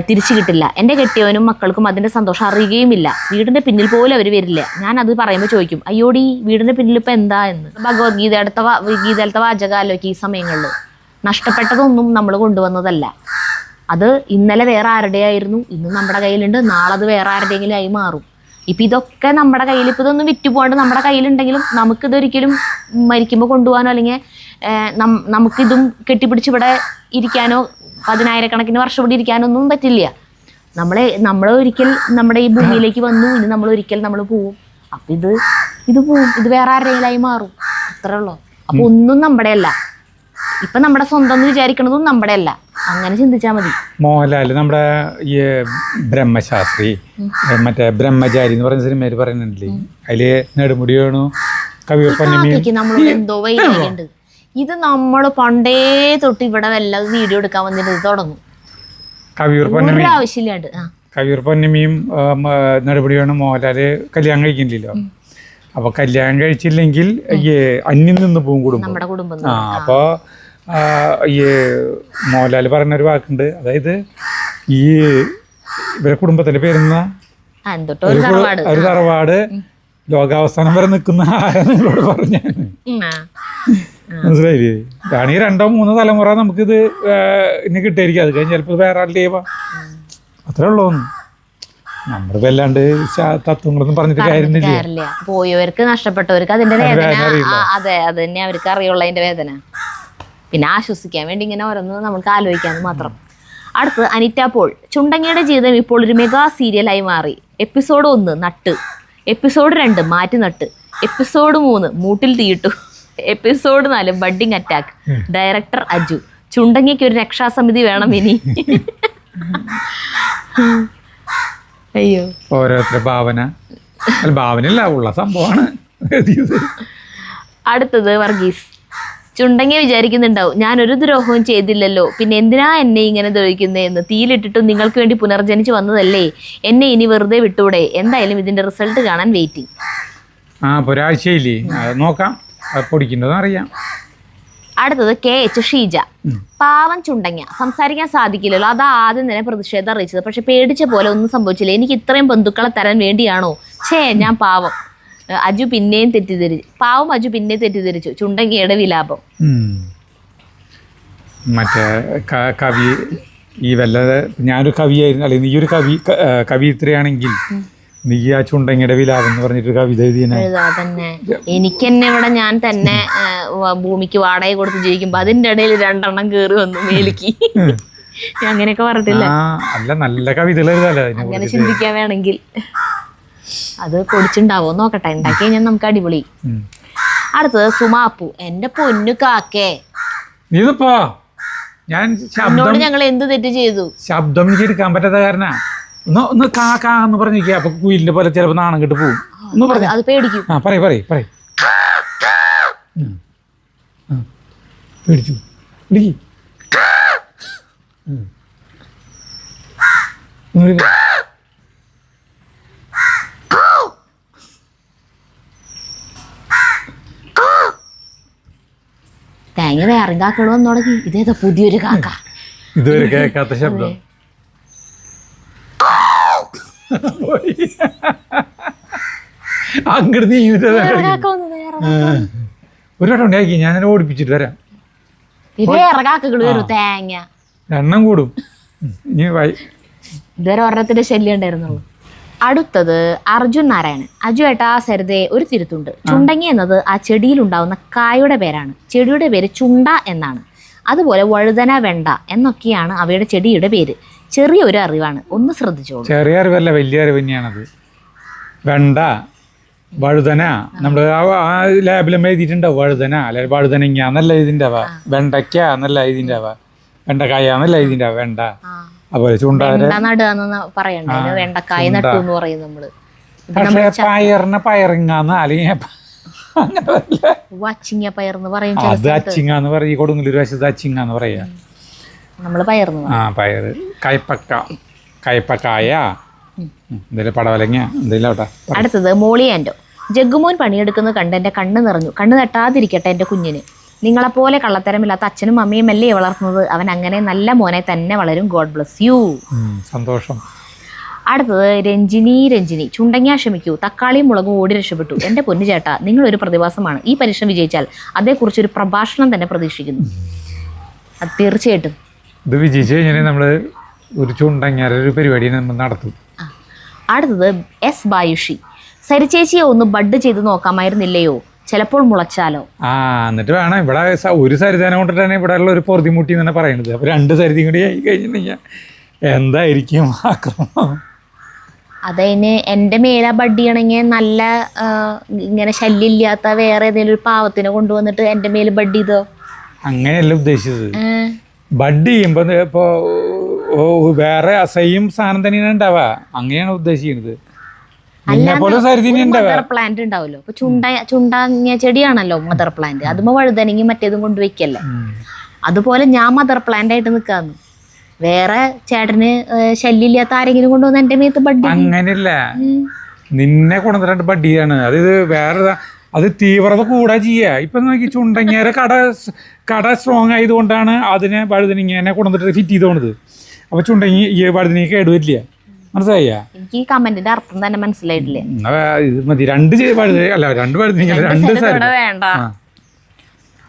തിരിച്ചു കിട്ടില്ല. എൻ്റെ കെട്ടിയവനും മക്കൾക്കും അതിൻ്റെ സന്തോഷം അറിയുകയുമില്ല. വീടിൻ്റെ പിന്നിൽ പോലും അവർ വരില്ല. ഞാൻ അത് പറയുമ്പോൾ ചോദിക്കും, അയ്യോടി വീടിൻ്റെ പിന്നിൽ ഇപ്പം എന്താ എന്ന്. ഗീതയിലത്തെ വാചകാലോക്ക് ഈ സമയങ്ങളിൽ നഷ്ടപ്പെട്ടതൊന്നും നമ്മൾ കൊണ്ടുവന്നതല്ല. അത് ഇന്നലെ വേറെ ആരുടെ ആയിരുന്നു, ഇന്ന് നമ്മുടെ കയ്യിലുണ്ട്, നാളെ അത് വേറെ ആരുടെയെങ്കിലും ആയി മാറും. ഇപ്പം ഇതൊക്കെ നമ്മുടെ കയ്യിൽ, ഇപ്പം ഇതൊന്നും വിറ്റ് പോകാണ്ട് നമ്മുടെ കയ്യിലുണ്ടെങ്കിലും നമുക്കിതൊരിക്കലും മരിക്കുമ്പോൾ കൊണ്ടുപോകാനോ അല്ലെങ്കിൽ നമുക്കിതും കെട്ടിപ്പിടിച്ച് ഇവിടെ ഇരിക്കാനോ 10,000 വർഷം ഇവിടെ ഇരിക്കാനൊന്നും പറ്റില്ല. നമ്മൾ ഒരിക്കൽ നമ്മുടെ ഈ ഭൂമിയിലേക്ക് വന്നു, ഇനി നമ്മൾ പോവും. അപ്പം ഇത് പോവും, ഇത് വേറെ ആരുടെയിലായി മാറും, അത്രേ ഉള്ളൂ. അപ്പം ഒന്നും നമ്മുടെ അല്ല. ഇപ്പം നമ്മുടെ സ്വന്തം എന്ന് വിചാരിക്കണതും നമ്മുടെ അല്ല. അങ്ങനെ ചിന്തിച്ചാൽ മതി. മോഹൻലാൽ നമ്മുടെ ഈ ബ്രഹ്മശാസ്ത്രി, മറ്റേ ബ്രഹ്മചാരി എന്ന് പറയുന്ന സിനിമയിൽ പറയുന്നുണ്ടല്ലേ, അതില് നെടുമുടി വേണു, നമ്മളോട് എന്തോ വൈകിയുണ്ട്. ഇത് നമ്മൾ പണ്ടേ തൊട്ട് ഇവിടെ വല്ല വീഡിയോ എടുക്കാൻ വന്നിട്ട് തുടങ്ങും, ആവശ്യമില്ലാണ്ട്. കവിയൂർ പൊന്നമിയും നെടുമുടി വേണു മോഹൻലാല് കല്യാണം കഴിക്കുന്നില്ലല്ലോ. അപ്പൊ കല്യാണം കഴിച്ചില്ലെങ്കിൽ അന്യം നിന്ന് പോകും കുടുംബം. അപ്പൊ ഈ മോഹൻലാൽ പറയുന്നൊരു വാക്കുണ്ട്, അതായത് ഈ ഇവരെ കുടുംബത്തിന്റെ പേരുന്ന എന്തൊട്ടോ ഒരു തറവാട്. ഒരു തറവാട് ലോകാവസാനം വരെ നിൽക്കുന്ന നിങ്ങളോട് പറഞ്ഞു. മനസ്സിലായില്ലേ? ആണെങ്കിൽ 2-3 തലമുറ നമുക്കിത് ഇനി കിട്ടിയായിരിക്കും. അത് കഴിഞ്ഞ് ചിലപ്പോൾ വേറെ ആളുടെ അത്രേ ഉള്ളൂ. നമ്മൾ വല്ലാണ്ട് തത്വങ്ങളൊന്നും പറഞ്ഞിട്ട് കാര്യമില്ല. പോയവർക്ക് നഷ്ടപ്പെട്ടവർക്ക് അതിന്റെ വേദന, അതെ അത് തന്നെ അവർക്ക് അറിയുള്ളൂ അതിന്റെ വേദന. പിന്നെ ആശ്വസിക്കാൻ വേണ്ടി ഇങ്ങനെ ഓരോന്ന് നമുക്ക് ആലോചിക്കാന്ന് മാത്രം. അടുത്ത് അനിറ്റ പോൾ. ചുണ്ടങ്ങിയുടെ ജീവിതം ഇപ്പോൾ ഒരു മെഗാ സീരിയലായി മാറി. എപ്പിസോഡ് 1 നട്ട്, എപ്പിസോഡ് 2 മാറ്റി നട്ട്, എപ്പിസോഡ് 3 മൂട്ടിൽ തീയിട്ടു, episode 4 budding attack. Director Aju. ചുണ്ടങ്ങിക്ക് ഒരു രക്ഷാസമിതി വേണം ഇനി. അയ്യോ, ഓരോരുത്തരുടെ ഭാവനല്ല ഉള്ള സംഭവമാണ്. അടുത്തത് വർഗീസ്. ചുണ്ടങ്ങി വിചാരിക്കുന്നുണ്ടാവും ഞാനൊരു ദ്രോഹവും ചെയ്തില്ലല്ലോ, പിന്നെ എന്തിനാ എന്നെ ഇങ്ങനെ ദ്രോഹിക്കുന്നതെന്ന്. തീയിലിട്ടിട്ടും നിങ്ങൾക്ക് വേണ്ടി പുനർജനിച്ച് വന്നതല്ലേ, എന്നെ ഇനി വെറുതെ വിട്ടൂടെ. എന്തായാലും ഇതിന്റെ റിസൾട്ട് കാണാൻ വെയിറ്റിംഗ്. ഒരാഴ്ചയില്ലേ, നോക്കാം, പൊടിക്കുന്നതും അറിയാം. അടുത്തത് KH ഷീജ. പാവം ചുണ്ടങ്ങ, സംസാരിക്കാൻ സാധിക്കില്ലല്ലോ, അതാ ആദ്യം തന്നെ പ്രതിഷേധം അറിയിച്ചത്. പക്ഷെ പേടിച്ച പോലെ ഒന്നും സംഭവിച്ചില്ല. എനിക്ക് ഇത്രയും ബന്ധുക്കളെ തരാൻ വേണ്ടിയാണോ? ഞാൻ പാവം. അജു പിന്നെയും തെറ്റിദ്ധരിച്ചു. ചുണ്ടങ്ങിയുടെ വിലാപം. മറ്റേ കവി ഈ ഞാനൊരു കവിയായിരുന്നു, അല്ലെങ്കിൽ നീ ഒരു കവിയത്രിയാണെങ്കിൽ നീ ആ ചുണ്ടങ്ങിയുടെ വിലാപം എന്ന് പറഞ്ഞിട്ട് കവിത തന്നെ. എനിക്ക് തന്നെ ഇവിടെ ഞാൻ തന്നെ ഭൂമിക്ക് വാടക കൊടുത്ത് ജീവിക്കുമ്പോ അതിന്റെ ഇടയിൽ 2 എണ്ണം കേറി വന്നു മേലിക്ക്. അങ്ങനെയൊക്കെ പറഞ്ഞിട്ടില്ല. അല്ല, നല്ല കവിതകൾ എഴുതാലോ. അങ്ങനെ ചിന്തിക്കാൻ വേണമെങ്കിൽ അത് പൊടിച്ചുണ്ടാവോ നോക്കട്ടെ, ഉണ്ടാക്കി കഴിഞ്ഞാൽ നമുക്ക് അടിപൊളി. അടുത്തത് സുമാപ്പു. എന്റെ പൊന്നു കാക്കേ, എന്നോട് ഞങ്ങൾ എന്ത് തെറ്റ് ചെയ്തു? ശബ്ദം എനിക്ക് എടുക്കാൻ പറ്റാത്ത കാരണ ഒന്ന് കാക്കാന്ന് പറഞ്ഞിരിക്കുക. അപ്പൊ കുയിലിന്റെ പോലെ ചിലപ്പോ നാണം കിട്ട് പോകും. അത് പേടിക്കും. പേടിച്ചു. തേങ്ങ വേറെ കാക്കകൾ വന്നു തുടങ്ങി. ഇതേതാ പുതിയൊരു കാക്ക, ഇതുവരെ കേൾക്കാത്ത ശബ്ദം. അങ്ങോട്ട് നീങ്ങിട്ട് ഒരു വട്ടം ഉണ്ടാക്കി ഞാൻ ഓടിപ്പിച്ചിട്ട് വരാം. വേറെ കാക്കകൾ വരും, തേങ്ങ എണ്ണം കൂടും. ഇതുവരെ ഒരെണ്ണത്തിന്റെ ശല്യം ഉണ്ടായിരുന്നുള്ളൂ. അടുത്തത് അർജുൻ നാരായണൻ. അജു ഏട്ടാ, സരിതയെ ഒരു തിരുത്തുണ്ട്. ചുണ്ടങ്ങി എന്നത് ആ ചെടിയിൽ ഉണ്ടാവുന്ന കായുടെ പേരാണ്. ചെടിയുടെ പേര് ചുണ്ട എന്നാണ്. അതുപോലെ വഴുതന, വെണ്ട എന്നൊക്കെയാണ് അവയുടെ ചെടിയുടെ പേര്. ചെറിയൊരു അറിവാണ്, ഒന്ന് ശ്രദ്ധിച്ചോളൂ. ചെറിയ അറിവല്ല, വലിയ അറിവ് തന്നെയാണത്. വെണ്ട, വഴുതന, നമ്മൾ ആ ലാബിലും എഴുതിയിട്ടുണ്ടാവും. വഴുതന അല്ലെങ്കിൽ വഴുതനങ്ങ എന്നല്ല ഇതിൻ്റെവ, വെണ്ടയ്ക്ക എന്നല്ല ഇതിൻ്റെവ, വെണ്ടക്കായ എന്നല്ല ഇതിൻ്റെവ, വെണ്ട. അതുപോലെ പറയണ്ടേ, വെണ്ടക്കായ നട്ടു എന്ന് പറയും നമ്മള്. പയറിന് പയറിങ്ങാന്ന് അല്ലെങ്കിൽ അച്ചിങ്ങ പയർന്ന് പറയും. അത് അച്ചിങ്ങാന്ന് പറയും. കൊടുങ്ങല്ലൂർ വശത്ത് അച്ചിങ്ങാന്ന് പറയാ. നമ്മള് പയർന്ന് പയറ്, കയ്പക്കായ, എന്തെങ്കിലും പടവലങ്ങ എന്തെങ്കിലും ആവട്ടെ. അടുത്തത് മോളി ആൻഡോ. ജഗ്ഗുമോൻ പണിയെടുക്കുന്നത് കണ്ട് എൻ്റെ കണ്ണ് നിറഞ്ഞു. കണ്ണ് തട്ടാതിരിക്കട്ടെ എൻ്റെ കുഞ്ഞിന്. നിങ്ങളെപ്പോലെ കള്ളത്തരമില്ലാത്ത അച്ഛനും അമ്മയും അല്ലേ വളർത്തുന്നത്. അവൻ അങ്ങനെ നല്ല മോനെ തന്നെ വളരും. God bless U. സന്തോഷം. അടുത്തത് രഞ്ജിനി. ചുണ്ടങ്ങ ക്ഷമിക്കൂ, തക്കാളിയും മുളകും ഓടി രക്ഷപ്പെട്ടു. എൻ്റെ പൊന്നു ചേട്ടാ, നിങ്ങളൊരു പ്രതിഭാസമാണ്. ഈ പരീക്ഷണം വിജയിച്ചാൽ അതേക്കുറിച്ചൊരു പ്രഭാഷണം തന്നെ പ്രതീക്ഷിക്കുന്നു. അത് തീർച്ചയായിട്ടും ഇത് വിജയിച്ചു കഴിഞ്ഞാൽ നമ്മള് ഒരു ചുണ്ടങ്ങാരൊരു പരിപാടി നമ്മൾ നടത്തും. അടുത്തത് എസ് ബായുഷി. സരിച്ചേച്ചിയെ ഒന്ന് ബഡ് ചെയ്ത് നോക്കാമായിരുന്നില്ലയോ, ചിലപ്പോൾ മുളച്ചാലോ. എന്നിട്ട് വേണം ഇവിടെ ഒരു സരിതേനെ കൊണ്ടിട്ടാണ് ഇവിടെ ഉള്ള ഒരു പൊറുതിമുട്ടി തന്നെ പറയുന്നത്. അപ്പൊ 2 സരിതയും കൂടി ആയി കഴിഞ്ഞിട്ടുണ്ടെങ്കിൽ എന്തായിരിക്കും ആക്രമണം. അതിന് എൻ്റെ മേലെ ബഡ് ചെയ്യണമെങ്കിൽ നല്ല ഇങ്ങനെ ശല്യമില്ലാത്ത വേറെ ഏതെങ്കിലും ഒരു പാവത്തിനെ കൊണ്ടുവന്നിട്ട് എൻ്റെ മേല് ബഡ് ചെയ്തോ. അങ്ങനെയല്ല ഉദ്ദേശിച്ചത്. ബഡ് ചെയ്യുമ്പോ ഇപ്പോ വേറെ അസഹ്യം സാധനം തന്നെയാണ് ഉണ്ടാവുക. അങ്ങനെയാണ് ഉദ്ദേശിക്കുന്നത്. മദർ പ്ലാന്റ് ഉണ്ടാവല്ലോ. ഇപ്പൊ ചുണ്ടങ്ങ ചെടിയാണല്ലോ മദർ പ്ലാന്റ്. അതുമ്പോ വഴുതനങ്ങി മറ്റേതും കൊണ്ട് വെക്കല്ലേ. അതുപോലെ ഞാൻ മദർ പ്ലാന്റ് ആയിട്ട് നിക്കാന്ന്. വേറെ ചേട്ടന് ശല്യമില്ലാത്ത ആരെങ്കിലും കൊണ്ടുവന്ന് എന്റെ മേത്ത് ബഡ്. അങ്ങനെയല്ല, നിന്നെ കൊണ്ടുവന്നിട്ട് ബഡ് ചെയ്യാണ്. അത് വേറെ അത് തീവ്രത കൂടാ ചെയ്യാ. ഇപ്പൊ നോക്കി ചുണ്ടങ്ങേരെ കട സ്ട്രോങ് ആയതുകൊണ്ടാണ് അതിനെ വഴുതനങ്ങനെ കൊണ്ടുവന്നിട്ട് ഫിറ്റ് ചെയ്തോണത്. അപ്പൊ ചുണ്ടെങ്കി ഈ വഴുതനീ കേടുവരില്ല, മനസ്സിലായ? എനിക്ക് ഈ കമന്റിന്റെ അർത്ഥം തന്നെ മനസ്സിലായിട്ടില്ല. ഇത് മതി, രണ്ട് വഴുതനീ വേണ്ട.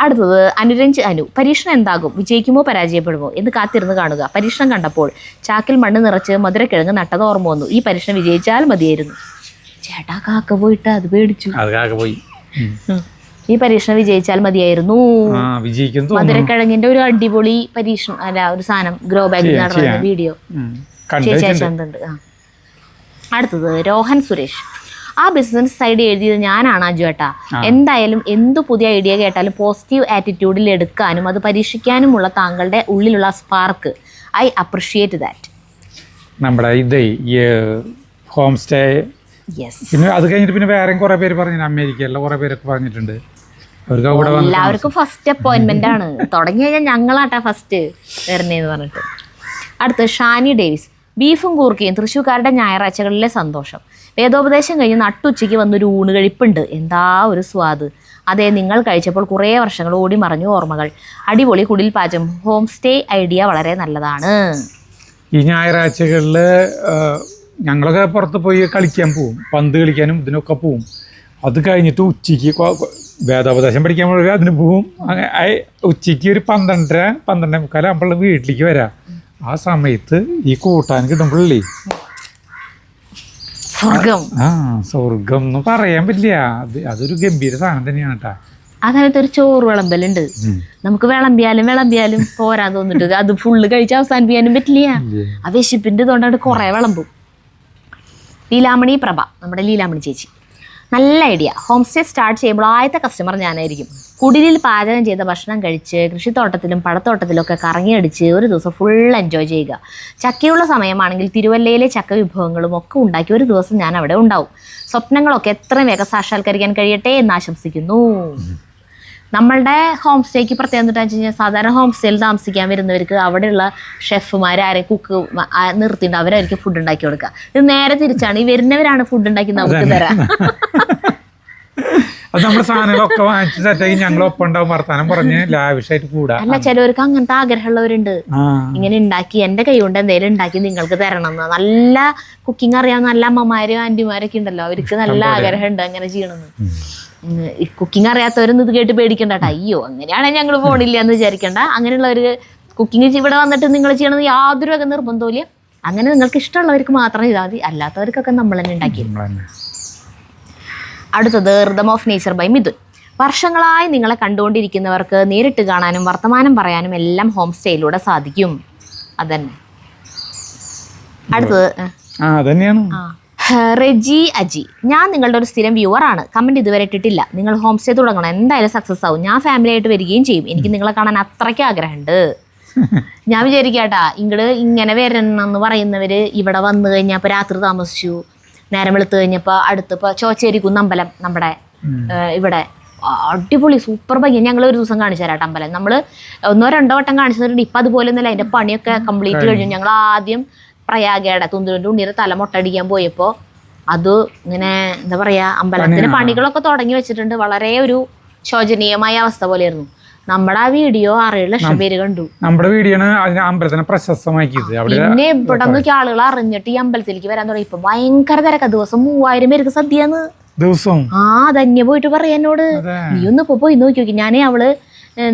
അടുത്തത് അനുരഞ്ജ് അനു. പരീക്ഷണം എന്താകും? വിജയിക്കുമോ പരാജയപ്പെടുമോ എന്ന് കാത്തിരുന്ന് കാണുക. പരീക്ഷണം കണ്ടപ്പോൾ ചാക്കിൽ മണ്ണ് നിറച്ച് മധുരക്കിഴങ്ങ് നട്ടത് ഓർമ്മ വന്നു. ഈ പരീക്ഷണം വിജയിച്ചാൽ മതിയായിരുന്നു. ചേട്ടാ കാക്ക പോയിട്ട് അത് പേടിച്ചു. ഈ പരീക്ഷണം വിജയിച്ചാൽ മതിയായിരുന്നു. മധുരക്കിഴങ്ങിന്റെ ഒരു അടിപൊളി പരീക്ഷണം അല്ല, ഒരു സാധനം ഗ്രോ ബാഗിൽ നടന്ന വീഡിയോ ചേച്ചിട്ടുണ്ട്. അടുത്തത് രോഹൻ സുരേഷ്. ആ ബിസിനസ് സൈഡ് എഴുതിയത് ഞാനാണ് അജു ഏട്ടാ. എന്തായാലും എന്തു പുതിയ ഐഡിയ കേട്ടാലും പോസിറ്റീവ് ആറ്റിറ്റ്യൂഡിൽ എടുക്കാനും അത് പരീക്ഷിക്കാനുമുള്ള താങ്കളുടെ ഉള്ളിലുള്ള സ്പാർക്ക്, ഐ അപ്രിഷിയേറ്റ് ദാറ്റ്. നമ്മുടെ ഇത് ഹോം സ്റ്റേ, പിന്നെ അത് കഴിഞ്ഞിട്ട് പിന്നെ വേറെ കുറെ പേര് പറഞ്ഞു, അമേരിക്കയിലുള്ള കുറെ പേരൊക്കെ പറഞ്ഞിട്ടുണ്ട്. എല്ലാവർക്കും ഫസ്റ്റ് അപ്പോയിന്റ്മെന്റ് ആണ്. തുടങ്ങി കഴിഞ്ഞാൽ ഞങ്ങളാട്ടാ ഫസ്റ്റ് വരണേന്ന് പറഞ്ഞിട്ട്. അടുത്ത് ഷാനി ഡേവിസ്. ബീഫും കൂർക്കയും തൃശ്ശൂർക്കാരുടെ ഞായറാഴ്ചകളിലെ സന്തോഷം. വേദോപദേശം കഴിഞ്ഞ് നട്ടുച്ചയ്ക്ക് വന്നൊരു ഊണ് കഴിപ്പുണ്ട്. എന്താ ഒരു സ്വാദ്. അതെ, നിങ്ങൾ കഴിച്ചപ്പോൾ കുറേ വർഷങ്ങൾ ഓടി മറഞ്ഞു ഓർമ്മകൾ. അടിപൊളി കുടിൽ പാചകം. ഹോം സ്റ്റേ ഐഡിയ വളരെ നല്ലതാണ്. ഈ ഞായറാഴ്ചകളിൽ ഞങ്ങളൊക്കെ പുറത്ത് പോയി കളിക്കാൻ പോവും, പന്ത് കളിക്കാനും ഇതിനൊക്കെ പോവും. അത് കഴിഞ്ഞിട്ട് ഉച്ചയ്ക്ക് വേദോപദേശം പഠിക്കാൻ പോയി അതിന് പോവും. ഉച്ചയ്ക്ക് ഒരു 12:30 ആകുമ്പോൾ വീട്ടിലേക്ക് വരാം. ആ സമയത്ത് ഈ കൂട്ടാൻ കിട്ടുമ്പോഴല്ലേ സ്വർഗം. സ്വർഗം എന്ന് പറയാൻ പറ്റില്ല. അതൊരു ഗംഭീര സാധനം തന്നെയാണ് കേട്ടാ. അതായത് ഒരു ചോറ് വിളമ്പലുണ്ട്, നമുക്ക് വിളമ്പിയാലും പോരാൻ തോന്നിട്ട് അത് ഫുള്ള് കഴിച്ച് അവസാനിപ്പിക്കാനും പറ്റില്ല. ആ വിശപ്പിന്റെ ഇതുകൊണ്ടാണ് കുറെ വിളമ്പും. ലീലാമണി പ്രഭ, നമ്മുടെ ലീലാമണി ചേച്ചി. നല്ല ഐഡിയ. ഹോം സ്റ്റേ സ്റ്റാർട്ട് ചെയ്യുമ്പോൾ ആദ്യത്തെ കസ്റ്റമർ ഞാനായിരിക്കും. കുടിലിൽ പാചകം ചെയ്ത ഭക്ഷണം കഴിച്ച് കൃഷിത്തോട്ടത്തിലും പഴത്തോട്ടത്തിലും ഒക്കെ കറങ്ങിയടിച്ച് ഒരു ദിവസം ഫുൾ എൻജോയ് ചെയ്യുക. ചക്കയുള്ള സമയമാണെങ്കിൽ തിരുവല്ലയിലെ ചക്ക വിഭവങ്ങളും ഒക്കെ ഉണ്ടാക്കി ഒരു ദിവസം ഞാൻ അവിടെ ഉണ്ടാവും. സ്വപ്നങ്ങളൊക്കെ എത്രയും വേഗം സാക്ഷാത്കരിക്കാൻ കഴിയട്ടെ എന്ന് ആശംസിക്കുന്നു. നമ്മളുടെ ഹോം സ്റ്റേക്ക് പ്രത്യേകം എന്താണെന്ന് വെച്ച് കഴിഞ്ഞാൽ, സാധാരണ ഹോം സ്റ്റേയിൽ താമസിക്കാൻ വരുന്നവർക്ക് അവിടെയുള്ള ഷെഫുമാർ ആരെയും കുക്ക് നിർത്തിയിട്ട് അവരായിരിക്കും ഫുഡ് ഉണ്ടാക്കി കൊടുക്കുക. ഇത് നേരെ തിരിച്ചാണ്, ഈ വരുന്നവരാണ് ഫുഡ് ഉണ്ടാക്കി നമുക്ക് തരാം. അത് നമ്മുടെ സാധനങ്ങളൊക്കെ വാങ്ങിച്ച് സെറ്റാക്കി ഞങ്ങളൊപ്പം ഉണ്ടാവും, വർത്താനം പറഞ്ഞ് ലാവിഷായിട്ട് കൂടാ. അല്ല, ചിലവർക്ക് അങ്ങനത്തെ ആഗ്രഹമുള്ളവരുണ്ട്. ഇങ്ങനെ ഉണ്ടാക്കി എന്റെ കൈ കൊണ്ട് എന്തെങ്കിലും ഉണ്ടാക്കി നിങ്ങൾക്ക് തരണം എന്ന്. നല്ല കുക്കിംഗ് അറിയാവുന്ന നല്ല അമ്മമാരും ആന്റിമാരൊക്കെ ഉണ്ടല്ലോ, അവർക്ക് നല്ല ആഗ്രഹമുണ്ട് അങ്ങനെ ചെയ്യണമെന്ന്. കുക്കിംഗ് അറിയാത്തവരൊന്നും ഇത് കേട്ട് പേടിക്കണ്ട കേട്ടോ. അയ്യോ അങ്ങനെയാണെങ്കിൽ ഞങ്ങൾ പോണില്ല എന്ന് വിചാരിക്കണ്ട. അങ്ങനെയുള്ളവർക്ക് കുക്കിംഗ് ഇവിടെ വന്നിട്ട് നിങ്ങൾ ചെയ്യണമെന്ന് യാതൊരു വക നിർബന്ധമില്ല. അങ്ങനെ നിങ്ങൾക്ക് ഇഷ്ടമുള്ളവർക്ക് മാത്രം ചെയ്താൽ മതി, അല്ലാത്തവർക്കൊക്കെ നമ്മൾ തന്നെ ഉണ്ടാക്കി. അടുത്തത് rhythm of nature by Mithun. വർഷങ്ങളായി നിങ്ങളെ കണ്ടുകൊണ്ടിരിക്കുന്നവർക്ക് നേരിട്ട് കാണാനും വർത്തമാനം പറയാനും എല്ലാം ഹോം സ്റ്റേയിലൂടെ സാധിക്കും. അതന്നെ. അടുത്തത് റെജി അജി. ഞാൻ നിങ്ങളുടെ ഒരു സ്ഥിരം വ്യൂവർ ആണ്. കമന്റ് ഇതുവരെ ഇട്ടിട്ടില്ല. നിങ്ങൾ ഹോം സ്റ്റേ തുടങ്ങണം, എന്തായാലും സക്സസ് ആവും. ഞാൻ ഫാമിലി ആയിട്ട് വരികയും ചെയ്യും. എനിക്ക് നിങ്ങളെ കാണാൻ അത്രയ്ക്ക് ആഗ്രഹമുണ്ട്. ഞാൻ വിചാരിക്കാട്ടാ, ഇങ്ങനെ വരണമെന്ന് പറയുന്നവര് ഇവിടെ വന്നു കഴിഞ്ഞാൽ ഇപ്പൊ രാത്രി താമസിച്ചു, നേരം വെളുത്ത് കഴിഞ്ഞപ്പോൾ അടുത്തിപ്പോൾ ചോച്ചേരിക്കുന്ന് അമ്പലം നമ്മുടെ ഇവിടെ അടിപൊളി സൂപ്പർ ഭംഗി. ഞങ്ങൾ ഒരു ദിവസം കാണിച്ചു തരാം അമ്പലം. നമ്മൾ 1-2 വട്ടം കാണിച്ചിട്ടുണ്ട്. ഇപ്പം അതുപോലെ ഒന്നുമല്ല, അതിൻ്റെ പണിയൊക്കെ കംപ്ലീറ്റ് കഴിഞ്ഞു. ഞങ്ങൾ ആദ്യം പ്രയാഗയുടെ തുന്തുവിൻ്റെ ഉണ്ണിയുടെ തല മൊട്ടടിക്കാൻ പോയപ്പോൾ അത് ഇങ്ങനെ എന്താ പറയുക, അമ്പലത്തിന് പണികളൊക്കെ തുടങ്ങി വെച്ചിട്ടുണ്ട്. വളരെ ഒരു ശോചനീയമായ അവസ്ഥ പോലെയായിരുന്നു. നമ്മുടെ ആ വീഡിയോ 6-7 ലക്ഷം പേര് കണ്ടു. നമ്മുടെ വീഡിയോ അമ്പലത്തിനെ പ്രശസ്തമാക്കിയത്. പിന്നെ ഇവിടെ നോക്കി ആളുകൾ അറിഞ്ഞിട്ട് ഈ അമ്പലത്തിലേക്ക് വരാൻ തുടങ്ങി. ഇപ്പൊ ഭയങ്കര തിരക്ക. ദിവസം 3000 പേർക്ക് സദ്യന്ന് ദിവസം. ധന്യ പോയിട്ട് പറയാ എന്നോട്, നീ ഒന്ന് ഇപ്പൊ പോയി നോക്കി. ഞാനേ അവള്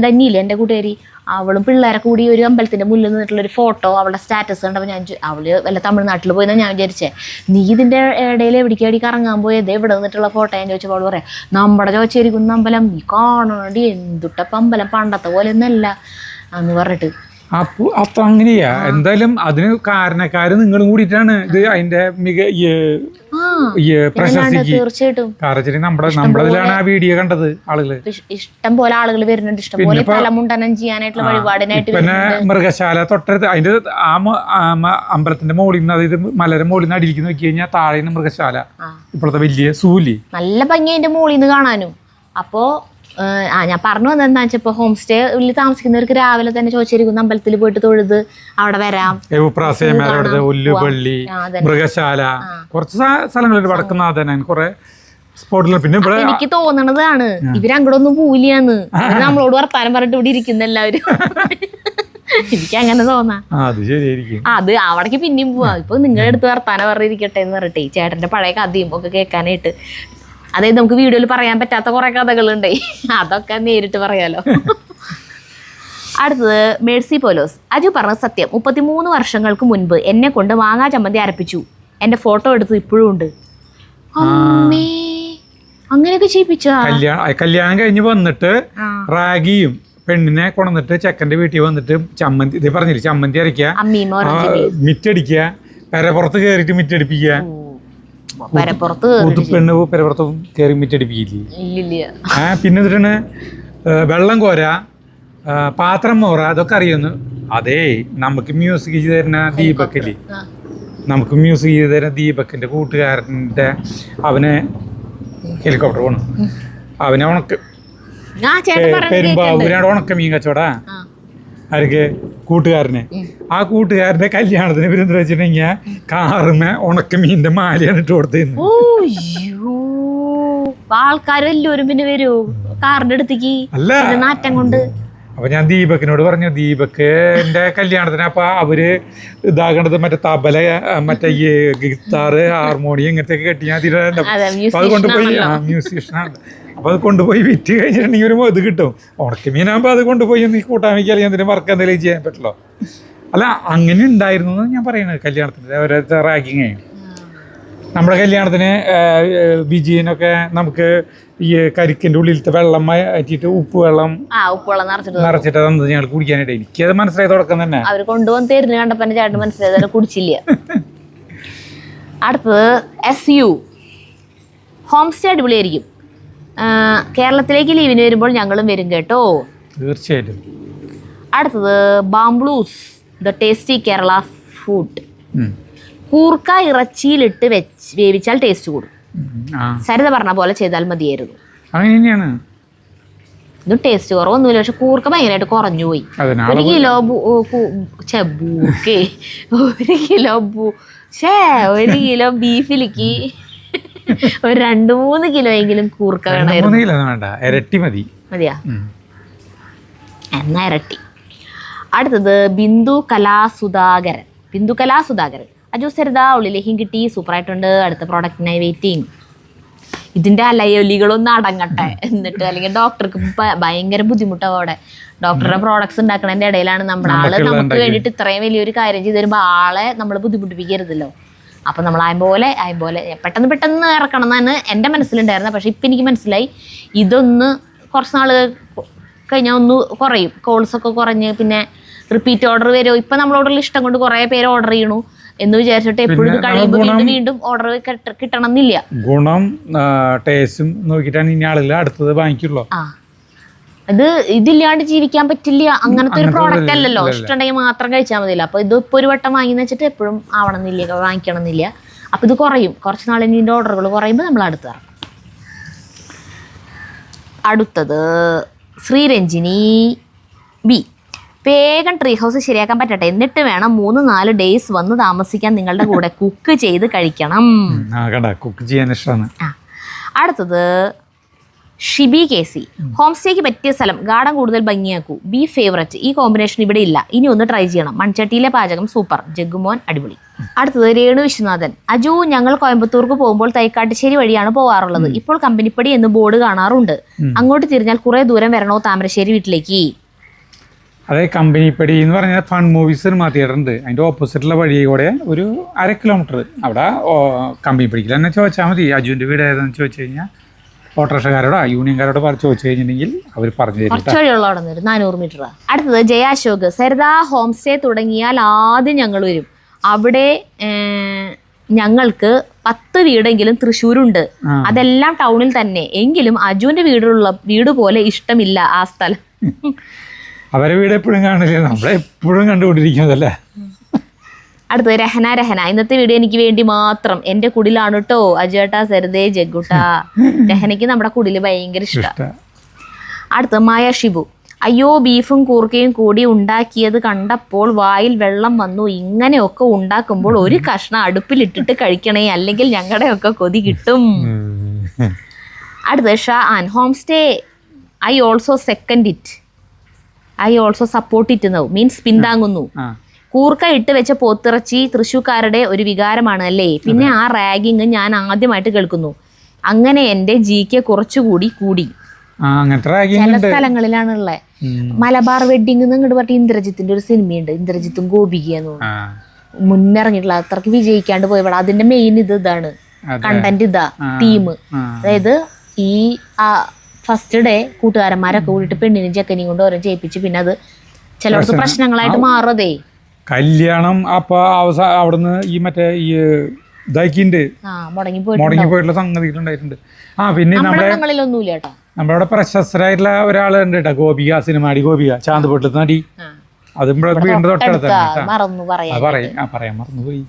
ധന്യയില്ലേ എന്റെ കൂട്ടുകാരി, അവളും പിള്ളേരെ കൂടി ഒരു അമ്പലത്തിന്റെ മുന്നിൽ നിന്നിട്ടുള്ള ഒരു ഫോട്ടോ അവളുടെ സ്റ്റാറ്റസ് കണ്ടപ്പോൾ ഞാൻ അവള് വല്ല തമിഴ്നാട്ടിൽ പോയെന്നാ ഞാൻ വിചാരിച്ചേ. നീ ഇതിന്റെ ഇടയിൽ എവിടേക്കടി കറങ്ങാൻ പോയത്, എവിടെ നിന്നിട്ടുള്ള ഫോട്ടോ ഞാൻ ചോദിച്ചപ്പോൾ അവള് പറയാം, നമ്മുടെ ചോദിച്ചിരിക്കുന്ന അമ്പലം നീ കാണണടി, എന്തുട്ടപ്പം അമ്പലം പണ്ടത്തെ പോലെ ഒന്നല്ല എന്ന് പറഞ്ഞിട്ട്. അപ്പൊ അപ്പൊ അങ്ങനെയാ. എന്തായാലും അതിന് കാരണക്കാര് നിങ്ങളും കൂടിയിട്ടാണ് ഇത് അതിന്റെ തീർച്ചയായിട്ടും. നമ്മളതിലാണ് ആ വീഡിയോ കണ്ടത്. ആളുകള് ഇഷ്ടം പോലെ ആളുകൾ വരുന്നുണ്ട്, ഇഷ്ടം പോലെ തലമുണ്ടനം ചെയ്യാനായിട്ടുള്ള വഴിപാടിനായിട്ട്. പിന്നെ മൃഗശാല തൊട്ടടുത്ത് അതിന്റെ അമ്പലത്തിന്റെ മോളിൽ നിന്ന്, അതായത് മലയുടെ മോളിൽ നിന്ന് അടിയിലേക്ക് നോക്കി കഴിഞ്ഞാൽ താഴെ മൃഗശാല, ഇപ്പോഴത്തെ വലിയ സൂലി, നല്ല ഭംഗി അതിന്റെ മോളിൽ നിന്ന് കാണാനും. അപ്പോ ഞാൻ പറഞ്ഞു വന്നതെന്താ വെച്ചാൽ, ഇപ്പൊ ഹോം സ്റ്റേയിൽ താമസിക്കുന്നവർക്ക് രാവിലെ തന്നെ ചോദിച്ചിരിക്കുന്ന അമ്പലത്തിൽ പോയിട്ട് തൊഴുത് അവിടെ വരാം. ഒല്ലുപള്ളി, മൃഗശാല, കുറച്ച് സ്ഥലങ്ങളിൽ വടക്കുന്നാഥൻ, കുറെ സ്പോട്ടിൽ. പിന്നെ എനിക്ക് തോന്നണതാണ് ഇവരങ്ങോട്ടൊന്നും പോവില്ലാന്ന്. നമ്മളോട് വർത്താനം പറഞ്ഞിട്ട് ഇവിടെ ഇരിക്കുന്ന എല്ലാവരും എനിക്ക് അങ്ങനെ തോന്നാ. അത് ശരിയായിരിക്കും. അത് അവിടേക്ക് പിന്നെയും പോവാ. ഇപ്പൊ നിങ്ങളുടെ അടുത്ത് വർത്താനം പറഞ്ഞിരിക്കട്ടെ എന്ന് പറഞ്ഞിട്ടേ ചേട്ടന്റെ പഴയ കഥയും ഒക്കെ കേൾക്കാനായിട്ട്. അതായത് നമുക്ക് വീഡിയോയിൽ പറയാൻ പറ്റാത്ത കുറെ കഥകളുണ്ടേ, അതൊക്കെ നേരിട്ട് പറയാലോ. അടുത്തത് മേഴ്സി പോലോസ്. അജു പറഞ്ഞ സത്യം, 33 വർഷങ്ങൾക്ക് മുൻപ് എന്നെ കൊണ്ട് മാങ്ങാ ചമ്മന്തി അരപ്പിച്ചു. എന്റെ ഫോട്ടോ എടുത്ത് ഇപ്പോഴും ഉണ്ട്. അമ്മേ, അങ്ങനെയൊക്കെ ചെയ്യിപ്പിച്ചാ? കല്യാണം കഴിഞ്ഞ് വന്നിട്ട് റാഗിയും പെണ്ണിനെ കൊണ്ടുവന്നിട്ട് ചെക്കന്റെ വീട്ടിൽ വന്നിട്ട് ചമ്മന്തി, ഇത് പറഞ്ഞില്ലേ, ചമ്മന്തി അരയ്ക്കുക, മിറ്റടിക്കുക, പെരപ്പുറത്ത് കയറിയിട്ട് മിറ്റടിപ്പിക്കുക. പെണ്ണ് പെരപ്പുറത്ത് കയറി മിറ്റടിപ്പിക്കില്ലേ? പിന്നെ എന്നിട്ടാണ് വെള്ളം കോര, പാത്രം മോറ, അതൊക്കെ അറിയുന്നു. അതേ നമുക്ക് മ്യൂസിക് ചെയ്ത് തരുന്ന ദീപക്കില്ലേ, നമുക്ക് മ്യൂസിക് ചെയ്ത് തരുന്ന ദീപക്കിന്റെ കൂട്ടുകാരൻ്റെ അവനെ ഹെലികോപ്റ്റർ പോകണം, അവനെ ഉണക്ക് പെരുമ്പാവൂരാണ് ഉണക്ക മീൻ കച്ചവടാ. ആർക്ക്? കൂട്ടുകാരനെ. ആ കൂട്ടുകാരന്റെ കല്യാണത്തിന് വരുന്ന വെച്ചിട്ടുണ്ടെങ്കിൽ കാറുമേ ഉണക്ക മീനിന്റെ മാലയാണ് ഇട്ട് കൊടുത്തിരുന്നത്. ആൾക്കാരെല്ലാവരും പിന്നെ വരൂ കാറിന്റെ അടുത്തേക്ക് നാറ്റം കൊണ്ട്. അപ്പൊ ഞാൻ ദീപക്കിനോട് പറഞ്ഞു, ദീപക്കിന്റെ കല്യാണത്തിന് അപ്പൊ അവര് ഇതാകേണ്ടത് മറ്റേ തബല, മറ്റേ ഗിത്താറ്, ഹാർമോണിയം ഇങ്ങനത്തെ ഒക്കെ കെട്ടി ഞാൻ അത് കൊണ്ടുപോയി, മ്യൂസീഷ്യനാണ്. അപ്പൊ അത് കൊണ്ടുപോയി വിറ്റ് കഴിഞ്ഞിട്ടുണ്ടെങ്കിൽ ഒരു ഇത് കിട്ടും. ഉണക്കമീനാകുമ്പോ അത് കൊണ്ടുപോയി നീ കൂട്ടാൻ വയ്ക്കുക, അല്ലെങ്കിൽ എന്തെങ്കിലും വർക്ക് എന്തെങ്കിലും ചെയ്യാൻ പറ്റുള്ളൂ. അല്ല, അങ്ങനെ ഉണ്ടായിരുന്നു എന്ന് ഞാൻ പറയണത്. കല്യാണത്തിന് ഓരോരുത്തർ റാഗിങ്. നമ്മുടെ കല്യാണത്തിന് വിജയനൊക്കെ നമുക്ക് ഈ കരിക്കിന്റെ ഉള്ളിലത്തെ വെള്ളം മാറ്റിയിട്ട് ഉപ്പ് വെള്ളം നിറച്ചിട്ട് തന്നത് ഞങ്ങൾ കുടിക്കാനായിട്ട്. എനിക്കത് മനസ്സിലായി തുടക്കം തന്നെ. അവർ കൊണ്ടുവന്ന് തരുന്ന കണ്ടപ്പോ ചേട്ടൻ മനസ്സിലായത് കുടിച്ചില്ല. അടുത്തത് SU. ഹോം സ്റ്റേ അടിപൊളിയായിരിക്കും. കേരളത്തിലേക്ക് ലീവിന് വരുമ്പോൾ ഞങ്ങളും വരും കേട്ടോ. തീർച്ചയായിട്ടും. അടുത്തത് ബാംബ്ലൂസ്, ദ ടേസ്റ്റി കേരള ഫുഡ്. കൂർക്ക ഇറച്ചിയിലിട്ട് വേവിച്ചാൽ ടേസ്റ്റ് കൂടും. സരിത പറഞ്ഞ പോലെ ചെയ്താൽ മതിയായിരുന്നു. അങ്ങനെയാണ്. ഇത് ടേസ്റ്റ് കുറവൊന്നുമില്ല, പക്ഷെ കൂർക്ക ഭയങ്കരമായിട്ട് കുറഞ്ഞു പോയി. 1 കിലോ 1 കിലോ ബീഫിലേക്ക് ഒരു 2-3 കിലോ എങ്കിലും കൂർക്ക വേണമായിരുന്നു. ഇരട്ടി മതിയാ? എന്നാ ഇരട്ടി. അടുത്തത് ബിന്ദു കലാസുധാകരൻ. അജു സരിത ഉള്ളിലേക്കും കിട്ടി, സൂപ്പറായിട്ടുണ്ട്. അടുത്ത പ്രോഡക്റ്റിനായി വെയിറ്റിംഗ്. ഇതിന്റെ അലയൊലികളൊന്നും അടങ്ങട്ടെ എന്നിട്ട്, അല്ലെങ്കിൽ ഡോക്ടർക്ക് ഭയങ്കര ബുദ്ധിമുട്ടാവും അവിടെ. ഡോക്ടറുടെ പ്രോഡക്ട്സ് ഉണ്ടാക്കുന്നതിന്റെ ഇടയിലാണ് നമ്മുടെ ആള് നമുക്ക് വേണ്ടിയിട്ട് ഇത്രയും വലിയൊരു കാര്യം ചെയ്ത് തരുമ്പോൾ ആളെ നമ്മൾ ബുദ്ധിമുട്ടിപ്പിക്കരുതല്ലോ. അപ്പൊ നമ്മൾ ആയപോലെ പെട്ടെന്ന് ഇറക്കണം എന്നാണ് എൻ്റെ മനസ്സിലുണ്ടായിരുന്നത്. പക്ഷെ ഇപ്പം എനിക്ക് മനസ്സിലായി, ഇതൊന്ന് കുറച്ച് നാൾ കഴിഞ്ഞാൽ ഒന്ന് കുറയും, കോൾസൊക്കെ കുറഞ്ഞ് പിന്നെ റിപ്പീറ്റ് ഓർഡർ വരുമോ. ഇപ്പം നമ്മളോടുള്ള ഇഷ്ടം കൊണ്ട് കുറേ പേര് ഓർഡർ ചെയ്യണു എന്ന് വിചാരിച്ചിട്ട് എപ്പോഴും കഴിയുമ്പോൾ വീണ്ടും ഓർഡർ കിട്ടണം എന്നില്ല. ഗുണം ടേസ്റ്റും നോക്കിയിട്ടാണ് ഇനി ആളുകൾ അടുത്തത് വാങ്ങിക്കുള്ളൂ. ഇത് ഇതില്ലാണ്ട് ജീവിക്കാൻ പറ്റില്ല, അങ്ങനത്തെ ഒരു പ്രോഡക്റ്റ് അല്ലല്ലോ. ഇഷ്ടമുണ്ടെങ്കിൽ മാത്രം കഴിച്ചാൽ മതിയല്ലോ. അപ്പൊ ഇത് ഇപ്പോൾ ഒരു വട്ടം വാങ്ങിയെന്ന് വെച്ചിട്ട് എപ്പോഴും ആവണമെന്നില്ല, വാങ്ങിക്കണം എന്നില്ല. അപ്പൊ ഇത് കുറയും, കുറച്ച് നാളെ ഇതിന്റെ ഓർഡറുകൾ കുറയുമ്പോൾ നമ്മൾ അടുത്ത് ഇറക്കും. അടുത്തത് ശ്രീരഞ്ജിനി ബി. വേഗം ട്രീ ഹൗസ് ശരിയാക്കാൻ പറ്റട്ടെ, എന്നിട്ട് വേണം 3-4 ഡേയ്സ് വന്ന് താമസിക്കാൻ നിങ്ങളുടെ കൂടെ. കുക്ക് ചെയ്ത് കഴിക്കണം. കുക്ക് ചെയ്യാൻ ഇഷ്ടമാണ്. അടുത്തത് ഷിബി KC. ഹോം സ്റ്റേക്ക് പറ്റിയ സ്ഥലം, ഗാർഡൻ കൂടുതൽ ഭംഗിയാക്കൂ. Be favourite. ഈ കോമ്പിനേഷൻ ഇവിടെ ഇല്ല, ഇനി ഒന്ന് ട്രൈ ചെയ്യണം. മൺചട്ടിയിലെ പാചകം സൂപ്പർ. ജഗ്ഗുമോൻ അടിപൊളി. അടുത്തത് രേണു വിശ്വനാഥൻ. അജു, ഞങ്ങൾ കോയമ്പത്തൂർക്ക് പോകുമ്പോൾ തൈക്കാട്ടുശ്ശേരി വഴിയാണ് പോവാറുള്ളത്. ഇപ്പോൾ കമ്പനിപ്പടി എന്ന് ബോർഡ് കാണാറുണ്ട്. അങ്ങോട്ട് തിരിഞ്ഞാൽ കുറെ ദൂരം വരണോ താമരശ്ശേരി വീട്ടിലേക്ക്? അതെ, കമ്പനിപ്പടി എന്ന് പറഞ്ഞാൽ ഫൺ മൂവീസ് സിനിമ തിയേറ്റർ ഉണ്ട്, അതിൻ്റെ ഓപ്പോസിറ്റുള്ള വഴി കൂടെ ഒരു 1/2 കിലോമീറ്റർ. അവിടെ കമ്പനിപ്പടിക്കിൽ തന്നെ ചോദിച്ചാൽ മതി. അജുവിൻ്റെ വീട് ഏതാണെന്ന് ചോദിച്ചു കഴിഞ്ഞാൽ ഓട്ടോറിക്ഷക്കാരോടോ യൂണിയൻകാരോട് ചോദിച്ചു കഴിഞ്ഞിട്ടുണ്ടെങ്കിൽ അവർ പറഞ്ഞു തരും. 400 മീറ്റർ. അടുത്തത് ജയാശോക്. സരിത ഹോം സ്റ്റേ തുടങ്ങിയാൽ ആദ്യം ഞങ്ങൾ വരും. അവിടെ ഞങ്ങൾക്ക് 10 വീടെങ്കിലും തൃശ്ശൂരുണ്ട്. അതെല്ലാം ടൗണിൽ തന്നെ. എങ്കിലും അജുവിന്റെ വീട് പോലെ ഇഷ്ടമില്ല ആ സ്ഥലം. അവരെ വീട് എപ്പോഴും കാണില്ലേ, നമ്മളെപ്പോഴും കണ്ടുകൊണ്ടിരിക്കുന്നതല്ലേ. അടുത്തത് രഹന. ഇന്നത്തെ വീഡിയോ എനിക്ക് വേണ്ടി മാത്രം. എന്റെ കുടിലാണ് കേട്ടോ അജുട്ടാ, സരിതേ, ജഗ്ഗുട്ടാ. രഹനയ്ക്ക് നമ്മുടെ കുടില് ഭയങ്കര ഇഷ്ടം. അടുത്ത മായ ഷിബു. അയ്യോ, ബീഫും കൂർക്കയും കൂടി ഉണ്ടാക്കിയത് കണ്ടപ്പോൾ വായിൽ വെള്ളം വന്നു. ഇങ്ങനെയൊക്കെ ഉണ്ടാക്കുമ്പോൾ ഒരു കഷ്ണം അടുപ്പിലിട്ടിട്ട് കഴിക്കണേ, അല്ലെങ്കിൽ ഞങ്ങളുടെയൊക്കെ കൊതി കിട്ടും. അടുത്ത ഷാ ആൻ. Home stay I also second it. I also support it now means പിന്താങ്ങുന്നു. കൂർക്ക ഇട്ട് വെച്ച പോത്തിറച്ചി തൃശ്ശൂക്കാരുടെ ഒരു വികാരമാണ് അല്ലേ? പിന്നെ ആ റാഗിങ് ഞാൻ ആദ്യമായിട്ട് കേൾക്കുന്നു. അങ്ങനെ എൻ്റെ ജിക്ക് കുറച്ചുകൂടി കൂടി. ചില സ്ഥലങ്ങളിലാണുള്ളത്. മലബാർ വെഡിങ് ഇങ്ങോട്ട് പറഞ്ഞ ഇന്ദ്രജിത്തിന്റെ ഒരു സിനിമയുണ്ട്, ഇന്ദ്രജിത്തും ഗോപികയെന്ന് തോന്നുന്നു, മുന്നിറങ്ങിയിട്ടുള്ള അത്രക്ക് വിജയിക്കാണ്ട് പോയവിടെ. അതിന്റെ മെയിൻ ഇതാണ്, കണ്ടന്റ് ഇതാ, തീം. അതായത് ഈ ഫസ്റ്റ് ഡേ കൂട്ടുകാരന്മാരൊക്കെ കൂടിയിട്ട് പെണ്ണിനും ചെക്കനെയും കൊണ്ട് ഓരോ ചെയ്യിപ്പിച്ച് പിന്നെ അത് ചിലർക്ക് പ്രശ്നങ്ങളായിട്ട് മാറുതേ. കല്യാണം അപ്പൊ അവിടുന്ന് ഈ മറ്റേ ഈ ഇതാക്കിണ്ട് മുടങ്ങി പോയിട്ടുള്ള സംഗതികളുണ്ടായിട്ടുണ്ട്. പിന്നെ നമ്മളവിടെ പ്രശസ്തരായിട്ടുള്ള ഒരാളുണ്ട് കേട്ടോ, ഗോപിക, സിനിമാടി ഗോപിക, ചാന്തുപൊട്ടത്ത് നടി. അതും വീണ്ടും തൊട്ടടുത്ത് പറയാൻ മറന്നുപോയി.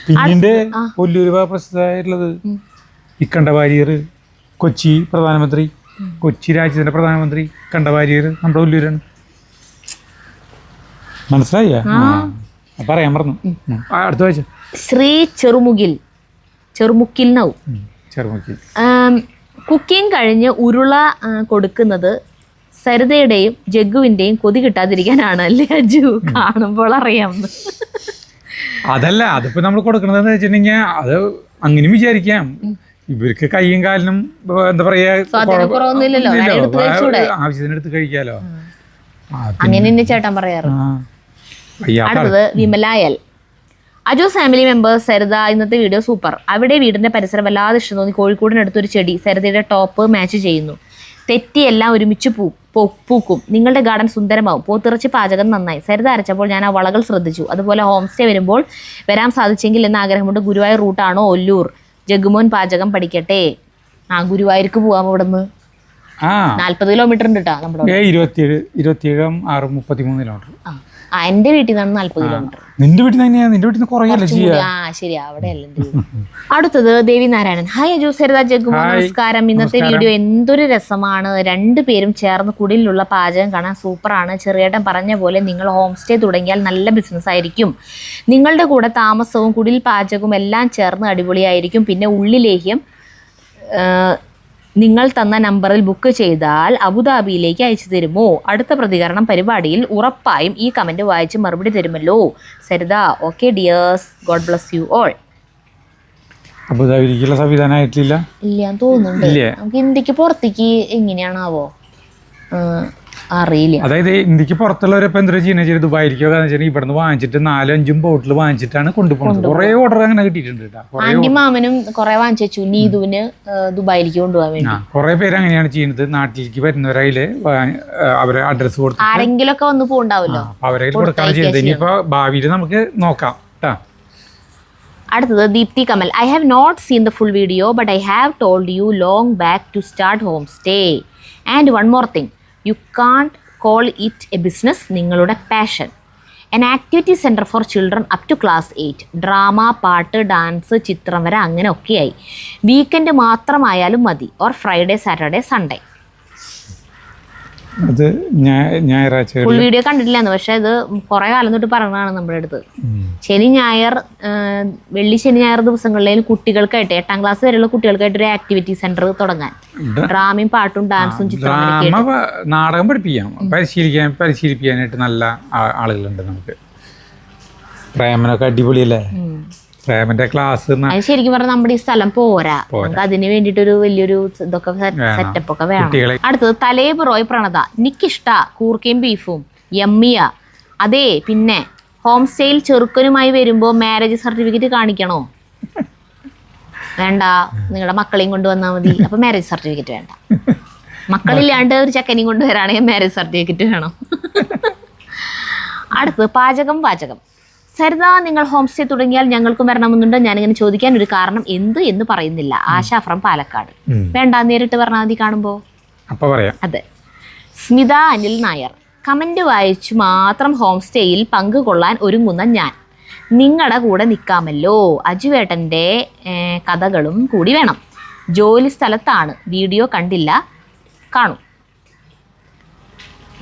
പിന്നീട് കൊല്ലൂര് പ്രസിദ്ധമായിട്ടുള്ളത് ഇക്കണ്ട വാര്യർ, കൊച്ചി പ്രധാനമന്ത്രി, കൊച്ചി രാജ്യത്തിന്റെ പ്രധാനമന്ത്രി ഇക്കണ്ട വാര്യർ നമ്മുടെ കൊല്ലൂരാണ്. മനസ്സിലായ? പറയാൻ മറന്നു. അടുത്ത വായിച്ച ശ്രീ ചെറുമുക്കിൽ നൗ. കുക്കിംഗ് കഴിഞ്ഞ് ഉരുള കൊടുക്കുന്നത് സരിതയുടെയും ജഗ്ഗുവിന്റെയും കൊതി കിട്ടാതിരിക്കാനാണ് അല്ലേ അജു? കാണുമ്പോൾ അറിയാം. അതല്ല, അതിപ്പോ നമ്മൾ കൊടുക്കണതെന്ന് വെച്ചിട്ടുണ്ടെങ്കിൽ അത് അങ്ങനെ വിചാരിക്കാം. ഇവർക്ക് കയ്യും കാലിനും എന്താ പറയാ ആവശ്യത്തിന് എടുത്ത് കഴിക്കാലോ. അങ്ങനെ ചേട്ടൻ പറയാറ്. അടുത്തത് വിമലായൽ. അജു ഫാമിലി മെമ്പേഴ്സ്, സരിത ഇന്നത്തെ വീഡിയോ സൂപ്പർ. അവിടെ വീടിന്റെ പരിസരം വല്ലാതെ ഇഷ്ടം തോന്നി. കോഴിക്കോടിനടുത്തൊരു ചെടി സരിതയുടെ ടോപ്പ് മാച്ച് ചെയ്യുന്നു. തെറ്റിയെല്ലാം ഒരുമിച്ച് പൂക്കും. നിങ്ങളുടെ ഗാർഡൻ സുന്ദരമാവും. പോത്തിറച്ചി പാചകം നന്നായി. സരിത അരച്ചപ്പോൾ ഞാൻ ആ വളകൾ ശ്രദ്ധിച്ചു. അതുപോലെ ഹോം സ്റ്റേ വരുമ്പോൾ വരാൻ സാധിച്ചെങ്കിൽ എന്ന ആഗ്രഹമുണ്ട്. ഗുരുവായൂർ റൂട്ടാണോ ഒല്ലൂർ? ജഗ്ഗുമോൻ പാചകം പഠിക്കട്ടെ. ഗുരുവായൂർക്ക് പോവാം. ഇവിടെ നിന്ന് 40 കിലോമീറ്റർ ഉണ്ട് കേട്ടോ. നമ്മുടെ 27 എന്റെ വീട്ടിൽ നിന്നാണ് 40 കിലോമീറ്റർ. നിന്റെ വീട്ടിൽ ശരിയാ, അവിടെ അടുത്തത് ദേവി നാരായണൻ. ഹായ് അജു, സരിത, ജഗ്ഗുമോ, നമസ്കാരം. ഇന്നത്തെ വീഡിയോ എന്തൊരു രസമാണ്. രണ്ടുപേരും ചേർന്ന് കുടിലുള്ള പാചകം കാണാൻ സൂപ്പറാണ്. ചെറിയേട്ടൻ പറഞ്ഞ പോലെ നിങ്ങൾ ഹോം സ്റ്റേ തുടങ്ങിയാൽ നല്ല ബിസിനസ് ആയിരിക്കും. നിങ്ങളുടെ കൂടെ താമസവും കുടിൽ പാചകവും എല്ലാം ചേർന്ന് അടിപൊളിയായിരിക്കും. പിന്നെ ഉള്ളിലേഹ്യം നിങ്ങൾ തന്ന നമ്പറിൽ ബുക്ക് ചെയ്താൽ അബുദാബിയിലേക്ക് അയച്ചു തരുമോ? അടുത്ത പ്രതികരണം പരിപാടിയിൽ ഉറപ്പായും ഈ കമന്റ് വായിച്ച് മറുപടി തരുമല്ലോ. Saritha, okay dears, God bless you all. അബുദാബിയിലേക്കുള്ള സംവിധാനമായിട്ടില്ല ഇല്ല തോന്നുന്നുണ്ട്. നമുക്ക് ഇന്ത്യക്ക് പുറത്തേക്ക് എങ്ങനെയാണാവോ അറിയില്ല. അതായത് ഇന്ത്യക്ക് പുറത്തുള്ളവരൊപ്പം എന്താ ചെയ്യുന്നത്, ദുബായിരിക്കോ ഇവിടുന്ന് വാങ്ങിച്ചിട്ട് 4-5 ബോട്ടിൽ വാങ്ങിച്ചിട്ടാണ് കൊണ്ടുപോകുന്നത്. കുറെ ഓർഡർ അങ്ങനെ കിട്ടിയിട്ടുണ്ട്. ആന്റി മാമനും കുറെ വാങ്ങിച്ചു. നീതുവിന് ദുബായിലേക്ക് കൊണ്ടുപോകാൻ വേണ്ടി കുറെ പേര് അങ്ങനെയാണ് ചെയ്യുന്നത്. നാട്ടിലേക്ക് വരുന്നവരയില് അവരെ അഡ്രസ് കൊടുത്ത് ആരെങ്കിലും ഒക്കെ വന്ന് പോകണ്ടാവല്ലോ, അവരെ കൊടുക്കാൻ ചെയ്യുന്നത്. ഇനിയിപ്പോ ഭാവിയിൽ നമുക്ക് നോക്കാം. അടുത്തത് Deepthi Kamal. I have not seen the full video but I have told you long back to start home stay. And one more thing, you can't call it a business, നിങ്ങളുടെ passion. an activity center for children up to class 8. Drama, പാട്ട്, dance, ചിത്രം വരെ അങ്ങനെ ഒക്കെയായി. Weekend മാത്രമായാലും മതി. Or Friday, Saturday, Sunday. Full video കണ്ടിട്ടില്ലാന്ന്, പക്ഷെ ഇത് കുറെ കാലം തൊട്ട് പറഞ്ഞതാണ് നമ്മുടെ അടുത്ത്. ശനി ഞായർ, വെള്ളി ശനി ഞായർ ദിവസങ്ങളിലും കുട്ടികൾക്കായിട്ട് 8ാം ക്ലാസ് വരെയുള്ള കുട്ടികൾക്കായിട്ട് ഒരു ആക്ടിവിറ്റി സെന്റർ തുടങ്ങാൻ. ഡ്രാമയും പാട്ടും ഡാൻസും ചിത്രം, നാടകം പരിശീലിപ്പിക്കാനായിട്ട് നല്ല ആളുകളുണ്ട്. നമുക്ക് പ്രേമനൊക്കെ അടിപൊളിയല്ലേ, പ്രേമന്റെ ക്ലാസ്. അത് ശരിക്കും പറഞ്ഞാൽ നമ്മുടെ ഈ സ്ഥലം പോരാ, അതിന് വേണ്ടിട്ടൊരു വലിയൊരു ഇതൊക്കെ സെറ്റപ്പ് ഒക്കെ വേണം. അടുത്തത് തലേബ് റോയ് പ്രണത. എനിക്കിഷ്ട കൂർക്കയും ബീഫും, യമ്മിയ. അതെ, പിന്നെ ഹോം സ്റ്റേയിൽ ചെറുക്കനുമായി വരുമ്പോ മാരേജ് സർട്ടിഫിക്കറ്റ് കാണിക്കണോ? വേണ്ട, നിങ്ങളുടെ മക്കളെയും കൊണ്ടുവന്നാൽ മതി. അപ്പൊ മാരേജ് സർട്ടിഫിക്കറ്റ് വേണ്ട. മക്കളില്ലാണ്ട് ഒരു ചെക്കനെയും കൊണ്ടുവരാണെങ്കിൽ മാരേജ് സർട്ടിഫിക്കറ്റ് വേണം. അടുത്തത് പാചകം. സരിത, നിങ്ങൾ ഹോം സ്റ്റേ തുടങ്ങിയാൽ ഞങ്ങൾക്കും വരണമെന്നുണ്ട്. ഞാനിങ്ങനെ ചോദിക്കാൻ ഒരു കാരണം എന്ന് പറയുന്നില്ല. ആശാ ഫ്രം പാലക്കാട്. വേണ്ട, നേരിട്ട് പറഞ്ഞാൽ മതി കാണുമ്പോ. അതെ. സ്മിത അനിൽ നായർ. കമന്റ് വായിച്ചു മാത്രം ഹോം സ്റ്റേയിൽ പങ്കുകൊള്ളാൻ ഒരുങ്ങുന്ന ഞാൻ. നിങ്ങളുടെ കൂടെ നിൽക്കാമല്ലോ. അജുവേട്ടൻ്റെ കഥകളും കൂടി വേണം. ജോലി സ്ഥലത്താണ്, വീഡിയോ കണ്ടില്ല, കാണും.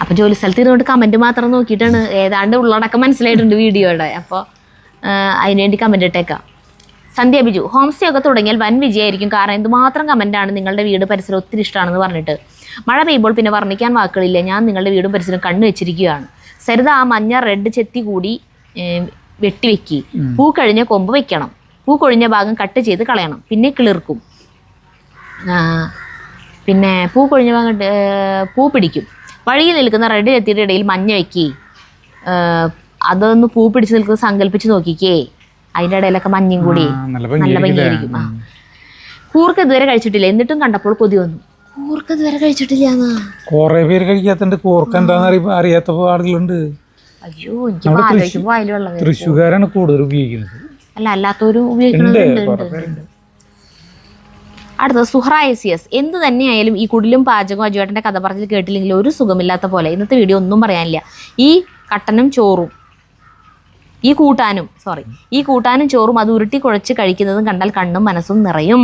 അപ്പോൾ ജോലി സ്ഥലത്ത് ഇരുന്നുകൊണ്ട് കമൻറ്റ് മാത്രം നോക്കിയിട്ടാണ് ഏതാണ്ട് ഉള്ളടക്കം മനസ്സിലായിട്ടുണ്ട് വീഡിയോയുടെ. അപ്പോൾ അതിനുവേണ്ടി കമൻറ്റ് ഇട്ടേക്കാം. സന്ധ്യ ബിജു. ഹോം സ്റ്റേ ഒക്കെ തുടങ്ങിയാൽ വൻ വിജയമായിരിക്കും. കാരണം എന്തുമാത്രം കമൻറ്റാണ് നിങ്ങളുടെ വീട് പരിസരം ഒത്തിരി ഇഷ്ടമാണെന്ന് പറഞ്ഞിട്ട്. മഴ പെയ്യുമ്പോൾ പിന്നെ വർണ്ണിക്കാൻ വാക്കുകളില്ല. ഞാൻ നിങ്ങളുടെ വീടും പരിസരവും കണ്ണു വെച്ചിരിക്കുകയാണ്. സരിത ആ മഞ്ഞ റെഡ് ചെത്തി കൂടി വെട്ടിവെക്കി. പൂ കഴിഞ്ഞ കൊമ്പ് വെക്കണം. പൂ കൊഴിഞ്ഞ ഭാഗം കട്ട് ചെയ്ത് കളയണം. പിന്നെ കിളിർക്കും. പിന്നെ പൂ കൊഴിഞ്ഞ ഭാഗം പൂ പിടിക്കും. വഴിയിൽ നിൽക്കുന്ന റെഡ് ചെത്തിയുടെ ഇടയിൽ മഞ്ഞ വെക്കി. അതൊന്ന് പൂ പിടിച്ച് നിൽക്കുന്നത് സങ്കല്പിച്ച് നോക്കിക്കേ. അതിൻ്റെ ഇടയിലൊക്കെ മഞ്ഞയും കൂടി നല്ല ഭംഗിയായിരിക്കും. കൂർക്ക ഇതുവരെ കഴിച്ചിട്ടില്ല, എന്നിട്ടും കണ്ടപ്പോൾ കൊതി വന്നു. കൂർക്ക ഇതുവരെ കഴിച്ചിട്ടില്ല. കുറെ പേര് കഴിക്കാത്തുണ്ട്. കൂർക്ക എന്താന്ന് അറിയാത്ത ആളുകളുണ്ട്. അയ്യോ, എനിക്ക് ആലോചിക്കുമ്പോൾ അതിലുള്ള തൃശ്ശൂർക്കാരാണ് കൂടുതൽ ഉപയോഗിക്കുന്നത്. അല്ല, അല്ലാത്തവരും ഉപയോഗിക്കുന്നുണ്ട്. അടുത്തത് സുഹ്റ SES. എന്ത് തന്നെയായാലും ഈ കുടിലും പാചകവും അജുവേട്ടൻ്റെ കഥ പറഞ്ഞിൽ കേട്ടില്ലെങ്കിൽ ഒരു സുഖമില്ലാത്ത പോലെ. ഇന്നത്തെ വീഡിയോ ഒന്നും പറയാനില്ല. ഈ കട്ടനും ചോറും ഈ കൂട്ടാനും ചോറും അത് ഉരുട്ടി കുഴച്ച് കഴിക്കുന്നതും കണ്ടാൽ കണ്ണും മനസ്സും നിറയും.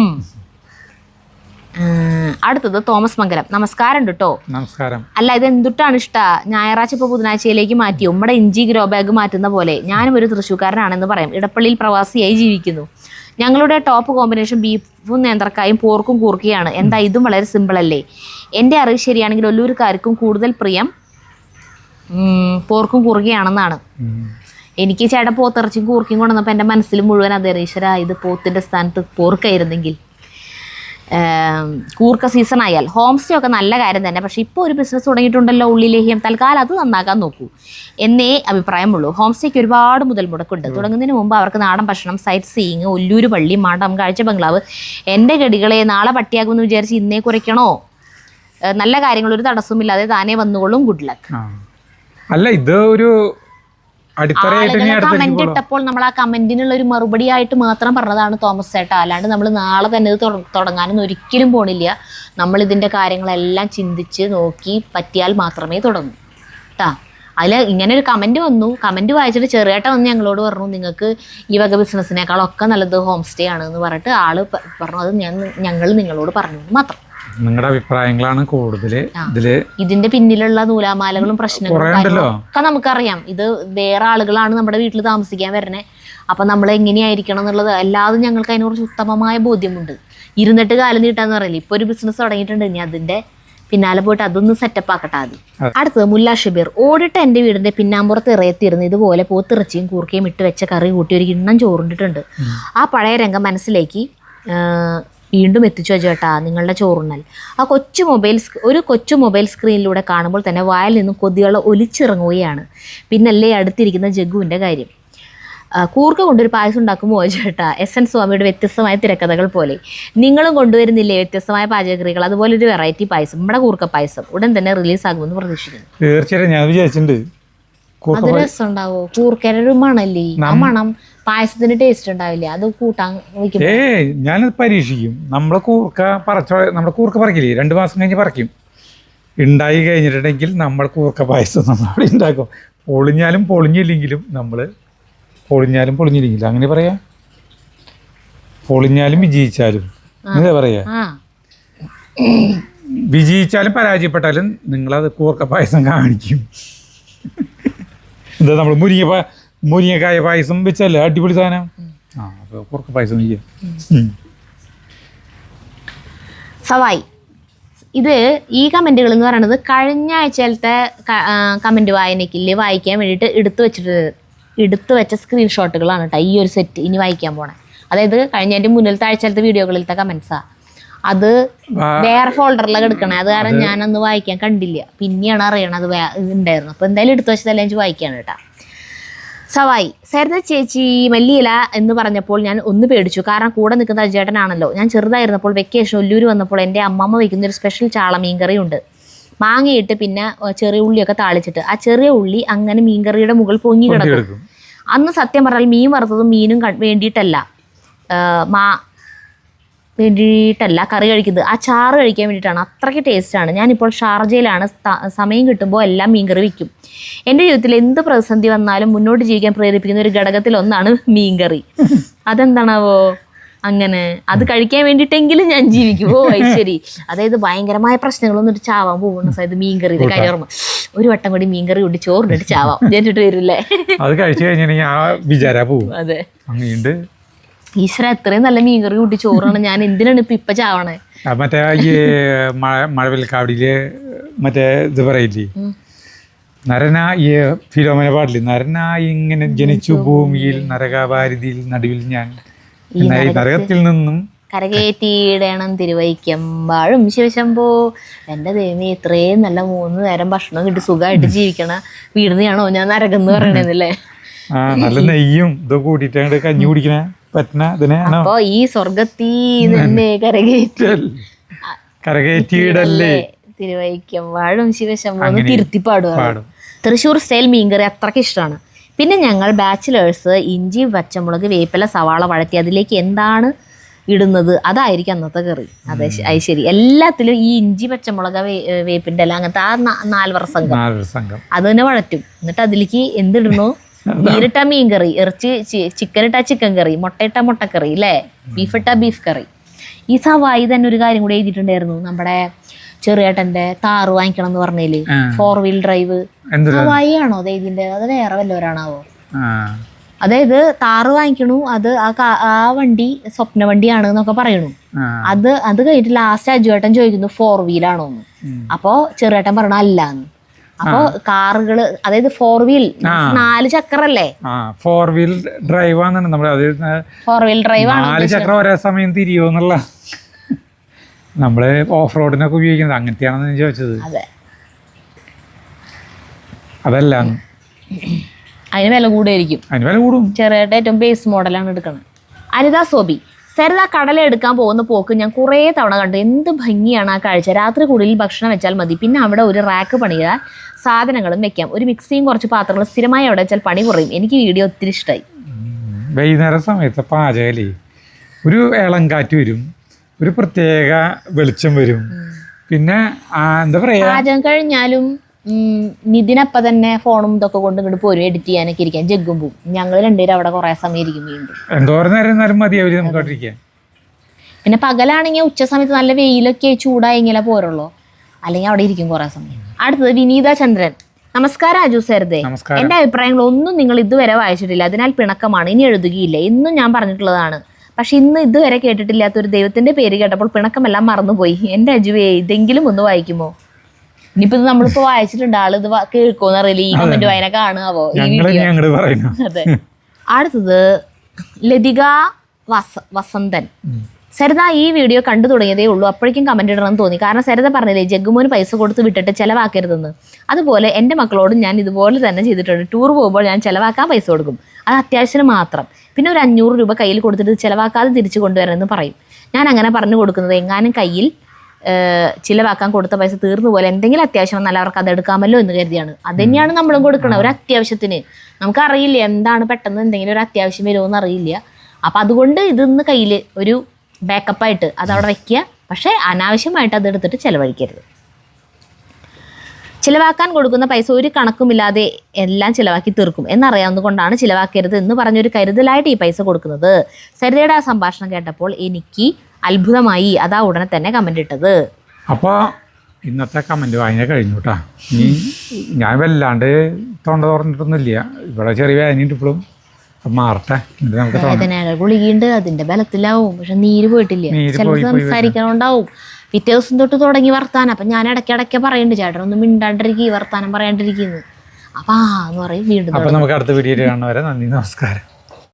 അടുത്തത് തോമസ് മംഗലം. നമസ്കാരം കേട്ടോ. നമസ്കാരം. അല്ല, ഇത് എന്തുട്ടാണ് ഞായറാഴ്ച ഇപ്പോൾ ബുധനാഴ്ചയിലേക്ക് മാറ്റി ഉമ്മടെ ഇഞ്ചി ഗ്രോ ബാഗ് മാറ്റുന്ന പോലെ. ഞാനും ഒരു തൃശ്ശൂർക്കാരനാണെന്ന് പറയാം. ഇടപ്പള്ളിയിൽ പ്രവാസിയായി ജീവിക്കുന്നു. ഞങ്ങളുടെ ടോപ്പ് കോമ്പിനേഷൻ ബീഫും നേന്ത്രക്കായും പോർക്കും കൂർക്കയാണ്. എന്താ, ഇതും വളരെ സിമ്പിൾ അല്ലേ? എൻ്റെ അറിവ് ശരിയാണെങ്കിൽ ഒല്ലൂർക്കാർക്കും കൂടുതൽ പ്രിയം പോർക്കും കൂർക്കയാണെന്നാണ്. എനിക്ക് ചേട്ടൻ പോത്തിറച്ചിയും കൂർക്കയും കൊണ്ടുവന്നപ്പോൾ എൻ്റെ മനസ്സിൽ മുഴുവൻ അതേ, ഈശ്വര ഇത് പോത്തിൻ്റെ സ്ഥാനത്ത് പോർക്കായിരുന്നെങ്കിൽ. കൂർക്ക സീസൺ ആയാൽ ഹോം സ്റ്റേ ഒക്കെ നല്ല കാര്യം തന്നെ. പക്ഷേ ഇപ്പോൾ ഒരു ബിസിനസ് തുടങ്ങിയിട്ടുണ്ടല്ലോ, ഉള്ളിലേഹ്യം. തൽക്കാലം അത് നന്നാക്കാൻ നോക്കൂ എന്നേ അഭിപ്രായമുള്ളൂ. ഹോം സ്റ്റേക്ക് ഒരുപാട് മുതൽ മുടക്കുണ്ട്. തുടങ്ങുന്നതിന് മുമ്പ് അവർക്ക് നാടൻ ഭക്ഷണം, സൈറ്റ് സീയിങ്, ഒല്ലൂർ പള്ളി, മഠം, കാഴ്ച ബംഗ്ലാവ്. എൻ്റെ ഗടികളെ നാളെ പട്ടിയാകുമെന്ന് വിചാരിച്ച് ഇന്നേ കുറയ്ക്കണോ? നല്ല കാര്യങ്ങൾ ഒരു തടസ്സമില്ലാതെ താനേ വന്നുകൊള്ളും. Good luck. അല്ല, ഇത് ഒരു കമന്റ് ഇട്ടപ്പോൾ നമ്മൾ ആ കമന്റിനുള്ള ഒരു മറുപടി ആയിട്ട് മാത്രം പറഞ്ഞതാണ് തോമസ് ചേട്ടാ. അല്ലാണ്ട് നമ്മൾ നാളെ തന്നെ ഇത് തുടങ്ങാനൊന്നും ഒരിക്കലും പോണില്ല. നമ്മൾ ഇതിന്റെ കാര്യങ്ങളെല്ലാം ചിന്തിച്ച് നോക്കി പറ്റിയാൽ മാത്രമേ തുടങ്ങൂ കേട്ടാ. അതിൽ ഇങ്ങനെ ഒരു കമന്റ് വന്നു. കമന്റ് വായിച്ചിട്ട് ചെറിയേട്ട വന്ന് ഞങ്ങളോട് പറഞ്ഞു, നിങ്ങൾക്ക് ഈ വക ബിസിനസ്സിനേക്കാളൊക്കെ നല്ലത് ഹോം സ്റ്റേ ആണ് എന്ന് പറഞ്ഞിട്ട് ആള് പറഞ്ഞു. അത് ഞങ്ങൾ നിങ്ങളോട് പറഞ്ഞു മാത്രം. നിങ്ങളുടെ അഭിപ്രായങ്ങളാണ് കൂടുതൽ ഇതിന്റെ പിന്നിലുള്ള നൂലാമാലകളും പ്രശ്നങ്ങളും ഒക്കെ നമുക്കറിയാം. ഇത് വേറെ ആളുകളാണ് നമ്മുടെ വീട്ടിൽ താമസിക്കാൻ വരണേ. അപ്പൊ നമ്മൾ എങ്ങനെയായിരിക്കണം എന്നുള്ളത് എല്ലാതും ഞങ്ങൾക്ക് അതിനെക്കുറിച്ച് ഉത്തമമായ ബോധ്യമുണ്ട്. ഇരുന്നിട്ട് കാലം നീട്ടാന്ന് പറയില്ല. ഇപ്പൊ ഒരു ബിസിനസ് തുടങ്ങിയിട്ടുണ്ട്, ഇനി അതിന്റെ പിന്നാലെ പോയിട്ട് അതൊന്ന് സെറ്റപ്പ് ആക്കട്ടെ ആദ്യം. അടുത്തത് മുല്ല ഷബീർ. ഓടിട്ട് എൻ്റെ വീടിന്റെ പിന്നാമ്പുറത്ത് ഇറയത്തിരുന്ന് ഇതുപോലെ പോത്തിറച്ചിയും കൂർക്കയും ഇട്ട് വെച്ച കറി കൂട്ടി ഒരു കിണ്ണം ചോറുണ്ടിട്ടുണ്ട്. ആ പഴയ രംഗം മനസ്സിലേക്ക് വീണ്ടും എത്തിച്ചു ചേട്ടാ നിങ്ങളുടെ ചോറുണ്ണൽ. ആ കൊച്ചു മൊബൈൽ സ്ക്രീനിലൂടെ കാണുമ്പോൾ തന്നെ വായിൽ നിന്നും കൊതികൾ ഒലിച്ചിറങ്ങുകയാണ്. പിന്നല്ലേ അടുത്തിരിക്കുന്ന ജഗ്ഗുവിൻ്റെ കാര്യം. കൂർക്ക കൊണ്ടൊരു പായസം ഉണ്ടാക്കുമ്പോൾ ചേട്ടാ SN സ്വാമിയുടെ വ്യത്യസ്തമായ തിരക്കഥകൾ പോലെ നിങ്ങളും കൊണ്ടുവരുന്നില്ലേ വ്യത്യസ്തമായ പാചകറികൾ? അതുപോലെ ഒരു വെറൈറ്റി പായസം, നമ്മുടെ കൂർക്ക പായസം ഉടൻ തന്നെ റിലീസാകുമെന്ന് പ്രതീക്ഷിക്കുന്നു. തീർച്ചയായും ഞാൻ വിചാരിച്ചിട്ടുണ്ട്. അത് രസം ഉണ്ടാവോ? കൂർക്കയുടെ ഒരു മണല്ലേ, ആ മണം പായസത്തിന് ടേസ്റ്റ് ഉണ്ടാവില്ല. അത് കൂട്ടാൻ ഞാനത് പരീക്ഷിക്കും. നമ്മുടെ കൂർക്ക പറിക്കില്ലേ, 2 മാസം കഴിഞ്ഞ് പറിക്കും. ഉണ്ടായി കഴിഞ്ഞിട്ടുണ്ടെങ്കിൽ നമ്മൾ കൂർക്ക പായസം നമ്മളവിടെ ഉണ്ടാക്കും. പൊളിഞ്ഞില്ലെങ്കിലും അങ്ങനെ പറയാ. പൊളിഞ്ഞാലും വിജയിച്ചാലും എന്താ പറയാ, വിജയിച്ചാലും പരാജയപ്പെട്ടാലും നിങ്ങളത് കൂർക്ക പായസം കാണിക്കും. എന്താ നമ്മൾ മുരിങ്ങക്കായ പായസം വെച്ചല്ലേ അടിപൊളി സാധനം. കൂർക്ക പായസം സവായി. ഇത് ഈ കമന്റുകൾ എന്ന് പറയുന്നത് കഴിഞ്ഞ ആഴ്ചയിലത്തെ കമന്റ് വായിക്കാൻ വേണ്ടിയിട്ട് എടുത്തു വെച്ച സ്ക്രീൻഷോട്ടുകളാണ് കേട്ടോ. ഈ ഒരു സെറ്റ് ഇനി വായിക്കാൻ പോണേ. അതായത് കഴിഞ്ഞതിൻ്റെ മുന്നിലത്തെ ആഴ്ചയിലത്തെ വീഡിയോകളിലത്തെ കമന്റ്സാ. അത് വേറെ ഫോൾഡറിലൊക്കെ എടുക്കണേ. അത് കാരണം ഞാനന്ന് വായിക്കാൻ കണ്ടില്ല, പിന്നെയാണ് അറിയണത് ഉണ്ടായിരുന്നു. അപ്പോൾ എന്തായാലും എടുത്തു വെച്ചതല്ല എനിക്ക് വായിക്കാണ് കേട്ടോ. സവായി. സരിത ചേച്ചി മല്ലിയില എന്ന് പറഞ്ഞപ്പോൾ ഞാൻ ഒന്ന് പേടിച്ചു. കാരണം കൂടെ നിൽക്കുന്ന അജേട്ടനാണല്ലോ. ഞാൻ ചെറുതായിരുന്നപ്പോൾ വെക്കേഷൻ ഒല്ലൂർ വന്നപ്പോൾ എൻ്റെ അമ്മമ്മ വയ്ക്കുന്ന ഒരു സ്പെഷ്യൽ ചാള മീൻകറി ഉണ്ട്. മാങ്ങയിട്ട് പിന്നെ ചെറിയ ഉള്ളിയൊക്കെ താളിച്ചിട്ട് ആ ചെറിയ ഉള്ളി അങ്ങനെ മീൻകറിയുടെ മുകൾ പൊങ്ങി കിടക്കും. അന്ന് സത്യം പറഞ്ഞാൽ മീൻ വറുത്തതും മീനും വേണ്ടിയിട്ടല്ല കറി കഴിക്കുന്നത്, ആ ചാറ് കഴിക്കാൻ വേണ്ടിയിട്ടാണ്. അത്രയ്ക്ക് ടേസ്റ്റാണ്. ഞാനിപ്പോൾ ഷാർജയിലാണ്. സമയം കിട്ടുമ്പോൾ എല്ലാം മീൻകറി വയ്ക്കും. എൻ്റെ ജീവിതത്തിൽ എന്ത് പ്രതിസന്ധി വന്നാലും മുന്നോട്ട് ജീവിക്കാൻ പ്രേരിപ്പിക്കുന്ന ഒരു ഘടകത്തിലൊന്നാണ് മീൻകറി. അതെന്താണാവോ അങ്ങനെ? അത് കഴിക്കാൻ വേണ്ടിയിട്ടെങ്കിലും ഞാൻ ജീവിക്കും. ഓ ശരി. അതായത് ഭയങ്കരമായ പ്രശ്നങ്ങളൊന്നും ഒരു ചാവാൻ പോകുന്ന സമയത്ത് മീൻകറിയുടെ കാര്യം ഓർമ്മ. ഒരു വട്ടം കൂടി മീൻകറി കൂടി ചോറിനിട്ട് ചാവാം എന്നിട്ട് വരില്ലേ? അത് കഴിച്ചു കഴിഞ്ഞാൽ അതെ ഈശ്വര എത്രയും നല്ല മീൻകറി കൂട്ടി ചോറാണ്, ഞാൻ എന്തിനാണ് ഇപ്പൊ ചാവണേ. മറ്റേ ഈ മഴവിൽക്കാവടിയില് മറ്റേ ഇത് പറയില്ലേ, നരന ഈ ഫിലോമന പാടില്ലേ, നരന ഇങ്ങനെ ജനിച്ചു ഭൂമിയിൽ നരകാഭാരതിയിൽ നടുവിൽ ഞാൻ, നരകത്തിൽ നിന്നും കരകയറ്റിയിടണം തിരുവൈക്കം വാഴും ശിവശംഭോ. എൻ്റെ ദൈവമേ, ഇത്രയും നല്ല 3 നേരം ഭക്ഷണം കിട്ടി സുഖമായിട്ട് ജീവിക്കണ വീടിനെയാണോ ഞാൻ നരകം എന്ന് പറയണെന്നല്ലേ. നല്ല നെയ്യും ഇതൊക്കെ കൂട്ടിട്ട് കഞ്ഞി കുടിക്കണ പറ്റുന്ന ഇതിനെയാണോ? അപ്പൊ ഈ സ്വർഗത്തീ തന്നെ കരകയറ്റിയിടല്ലേ തിരുവൈക്കം വാഴും ശിവശംഭോ എന്ന് തിരുത്തി പാടും. തൃശ്ശൂർ സ്റ്റൈൽ മീൻകറി അത്രയ്ക്ക് ഇഷ്ടമാണ്. പിന്നെ ഞങ്ങൾ ബാച്ചിലേഴ്സ് ഇഞ്ചി, പച്ചമുളക്, വേപ്പില, സവാള വഴറ്റി അതിലേക്ക് എന്താണ് ഇടുന്നത് അതായിരിക്കും അന്നത്തെ കറി. അതെ, അത് ശരി. എല്ലാത്തിലും ഈ ഇഞ്ചി, പച്ചമുളക്, വേപ്പിൻ്റെ എല്ലാം അങ്ങനത്തെ ആ 4 വർഷം അത് തന്നെ വഴറ്റും. എന്നിട്ട് അതിലേക്ക് എന്തിടണോ, മീനിട്ട മീൻ കറി, ഇറച്ചി ചിക്കൻ ഇട്ട ചിക്കൻ കറി, മുട്ടയിട്ട മുട്ടക്കറി അല്ലേ, ബീഫ് ഇട്ട ബീഫ് കറി. ഈ സവായി തന്നെ ഒരു കാര്യം കൂടി എഴുതിയിട്ടുണ്ടായിരുന്നു, നമ്മുടെ ചെറിയേട്ടൻ്റെ താറ് വാങ്ങിക്കണം എന്ന് പറഞ്ഞേല് 4 വീൽ ഡ്രൈവ്. സവായി ആണോ അത് ഇതിൻ്റെ, അത് വേറെ വല്ലവരാണാവോ? അതായത് താറ് വാങ്ങിക്കണു, അത് ആ വണ്ടി സ്വപ്ന വണ്ടിയാണ് എന്നൊക്കെ പറയണു. അത് കഴിഞ്ഞിട്ട് ലാസ്റ്റ് അജുവേട്ടൻ ചോദിക്കുന്നു 4 വീലാണോ എന്ന്. അപ്പോ ചെറിയേട്ടൻ പറയണ അല്ലാന്ന്. അപ്പൊ കാറുകള്, അതായത് 4 വീൽ 4 ചക്രല്ലേ, 4 വീൽ ഡ്രൈവ് ആണ് നമ്മള്. 4 വീൽ ഡ്രൈവ് ആണ്, 4 ചക്രം ഒരേ സമയം തിരിയോന്നുള്ള, നമ്മള് ഓഫ് റോഡിനൊക്കെ ഉപയോഗിക്കുന്നത് അങ്ങനത്തെയാണെന്ന് ചോദിച്ചത്. അതല്ല, അതിന് വില കൂടിയായിരിക്കും. ചെറിയായിട്ട് ഏറ്റവും ബേസ് മോഡലാണ് എടുക്കണം. അനിത സോബി, സരിത കടല എടുക്കാൻ പോകുന്ന പോക്ക് ഞാൻ കുറേ തവണ കണ്ടു. എന്ത് ഭംഗിയാണ് ആ കാഴ്ച. രാത്രി കൂടുതൽ ഭക്ഷണം വെച്ചാൽ മതി, പിന്നെ അവിടെ ഒരു റാക്ക് പണിയാൽ സാധനങ്ങളും വെക്കാം, ഒരു മിക്സിയും കുറച്ച് പാത്രങ്ങളും സ്ഥിരമായി അവിടെ വെച്ചാൽ പണി കുറയും. എനിക്ക് വീഡിയോ ഒത്തിരി ഇഷ്ടമായി. വൈകുന്നേര സമയത്ത് പാചകലേ ഒരു ഇളം കാറ്റ് വരും, ഒരു പ്രത്യേക വെളിച്ചം വരും. പിന്നെ എന്താ പറയാ, പാചകം കഴിഞ്ഞാലും നിതിനപ്പം തന്നെ ഫോണും ഇതൊക്കെ കൊണ്ട് ഇങ്ങോട്ട് പോരും, എഡിറ്റ് ചെയ്യാനൊക്കെ ഇരിക്കാൻ ജഗ്ഗും പോവും. ഞങ്ങൾ രണ്ടുപേരും അവിടെ കുറെ സമയം ഇരിക്കും വീണ്ടും. എന്തോരം നേരം എന്നാലും മതിയാവില്ല നമുക്ക്. പിന്നെ പകലാണെങ്കിൽ ഉച്ച സമയത്ത് നല്ല വെയിലൊക്കെ ചൂടായെങ്കിലേ പോരുള്ളൂ, അല്ലെങ്കിൽ അവിടെ ഇരിക്കും കുറെ സമയം. അടുത്തത് വിനീത ചന്ദ്രൻ, നമസ്കാരം അജു സരിതേ. എൻ്റെ അഭിപ്രായങ്ങളൊന്നും നിങ്ങൾ ഇതുവരെ വായിച്ചിട്ടില്ല, അതിനാൽ പിണക്കമാണ്, ഇനി എഴുതുകയില്ല. ഇന്നും ഞാൻ പറഞ്ഞിട്ടുള്ളതാണ്, പക്ഷെ ഇന്ന് ഇതുവരെ കേട്ടിട്ടില്ലാത്ത ഒരു ദൈവത്തിന്റെ പേര് കേട്ടപ്പോൾ പിണക്കമെല്ലാം മറന്നുപോയി. എൻ്റെ അജുവേ, ഇതെങ്കിലും ഒന്ന് വായിക്കുമോ? ഇനിയിപ്പോ നമ്മളിപ്പോ വായിച്ചിട്ടുണ്ട്, ആള് ഇത് കേൾക്കോന്ന് അറിയില്ല, ഈ കമന്റ് വായന കാണുവോ ഈ വീഡിയോ. അതെ. അടുത്തത് ലതിക വസന്തൻ, സരിത ഈ വീഡിയോ കണ്ടു തുടങ്ങിയതേ ഉള്ളൂ, അപ്പോഴേക്കും കമന്റ് ഇടണമെന്ന് തോന്നി. കാരണം സരിത പറഞ്ഞില്ലേ ജഗ്ഗുമോന് പൈസ കൊടുത്ത് വിട്ടിട്ട് ചെലവാക്കരുതെന്ന്. അതുപോലെ എൻ്റെ മക്കളോടും ഞാൻ ഇതുപോലെ തന്നെ ചെയ്തിട്ടുണ്ട്. ടൂർ പോകുമ്പോൾ ഞാൻ ചെലവാക്കാൻ പൈസ കൊടുക്കും, അത് അത്യാവശ്യത്തിന് മാത്രം. പിന്നെ ഒരു 500 രൂപ കയ്യിൽ കൊടുത്തിട്ട് ചിലവാക്കാതെ തിരിച്ചു കൊണ്ടുവരണമെന്ന് പറയും. ഞാൻ അങ്ങനെ പറഞ്ഞു കൊടുക്കുന്നത് എങ്ങാനും കയ്യിൽ ചിലവാക്കാൻ കൊടുത്ത പൈസ തീർന്നു പോലെ എന്തെങ്കിലും അത്യാവശ്യം വന്നാൽ അവർക്ക് അത് എടുക്കാമല്ലോ എന്ന് കരുതിയാണ്. അത് തന്നെയാണ് നമ്മളും കൊടുക്കണം. ഒരു അത്യാവശ്യത്തിന് നമുക്കറിയില്ല എന്താണ് പെട്ടെന്ന് എന്തെങ്കിലും ഒരു അത്യാവശ്യം വരുമോ എന്ന് അറിയില്ല. അപ്പം അതുകൊണ്ട് ഇതൊന്ന് കയ്യിൽ ഒരു ബാക്കപ്പായിട്ട് അതവിടെ വയ്ക്കുക. പക്ഷേ അനാവശ്യമായിട്ട് അത് എടുത്തിട്ട് ചിലവഴിക്കരുത്. ചിലവാക്കാൻ കൊടുക്കുന്ന പൈസ ഒരു കണക്കുമില്ലാതെ എല്ലാം ചിലവാക്കി തീർക്കും എന്നറിയാവുന്നത് കൊണ്ടാണ് ചിലവാക്കരുത് എന്ന് പറഞ്ഞൊരു കരുതലായിട്ട് ഈ പൈസ കൊടുക്കുന്നത്. സരിതയുടെ ആ സംഭാഷണം കേട്ടപ്പോൾ എനിക്ക് അത്ഭുതമായി. അതാ ഉടനെ തന്നെ കമന്റ് ഇട്ടത്. അപ്പോൾ ഇന്നത്തെ കമന്റ് വായന കഴിഞ്ഞു കേട്ടോ. ഞാൻ വല്ലാണ്ട് തൊണ്ട തുറന്നിട്ടൊന്നുമില്ല, ഇവിടെ ചെറിയ വേദനയുണ്ട് ഇപ്പോഴും, മാറട്ടെ. വേദനയുടെ ഗുളികയുണ്ട്, അതിന്റെ ബലത്തിലാവും, പക്ഷെ നീര് പോയിട്ടില്ല. ചിലപ്പോൾ സംസാരിക്കണുണ്ടാവും. പിറ്റേ ദിവസം തൊട്ട് തുടങ്ങി വർത്താനം. അപ്പം ഞാൻ ഇടയ്ക്കിടയ്ക്ക് പറയുന്നുണ്ട് ചേട്ടൻ ഒന്നും മിണ്ടാണ്ടിരിക്കുക, വർത്താനം പറയാണ്ടിരിക്കുന്നു. അപ്പം എന്ന് പറയും വീണ്ടും. അപ്പം നമുക്ക് അടുത്ത വീഡിയോയിൽ കാണുന്നവരെ നന്ദി, നമസ്കാരം.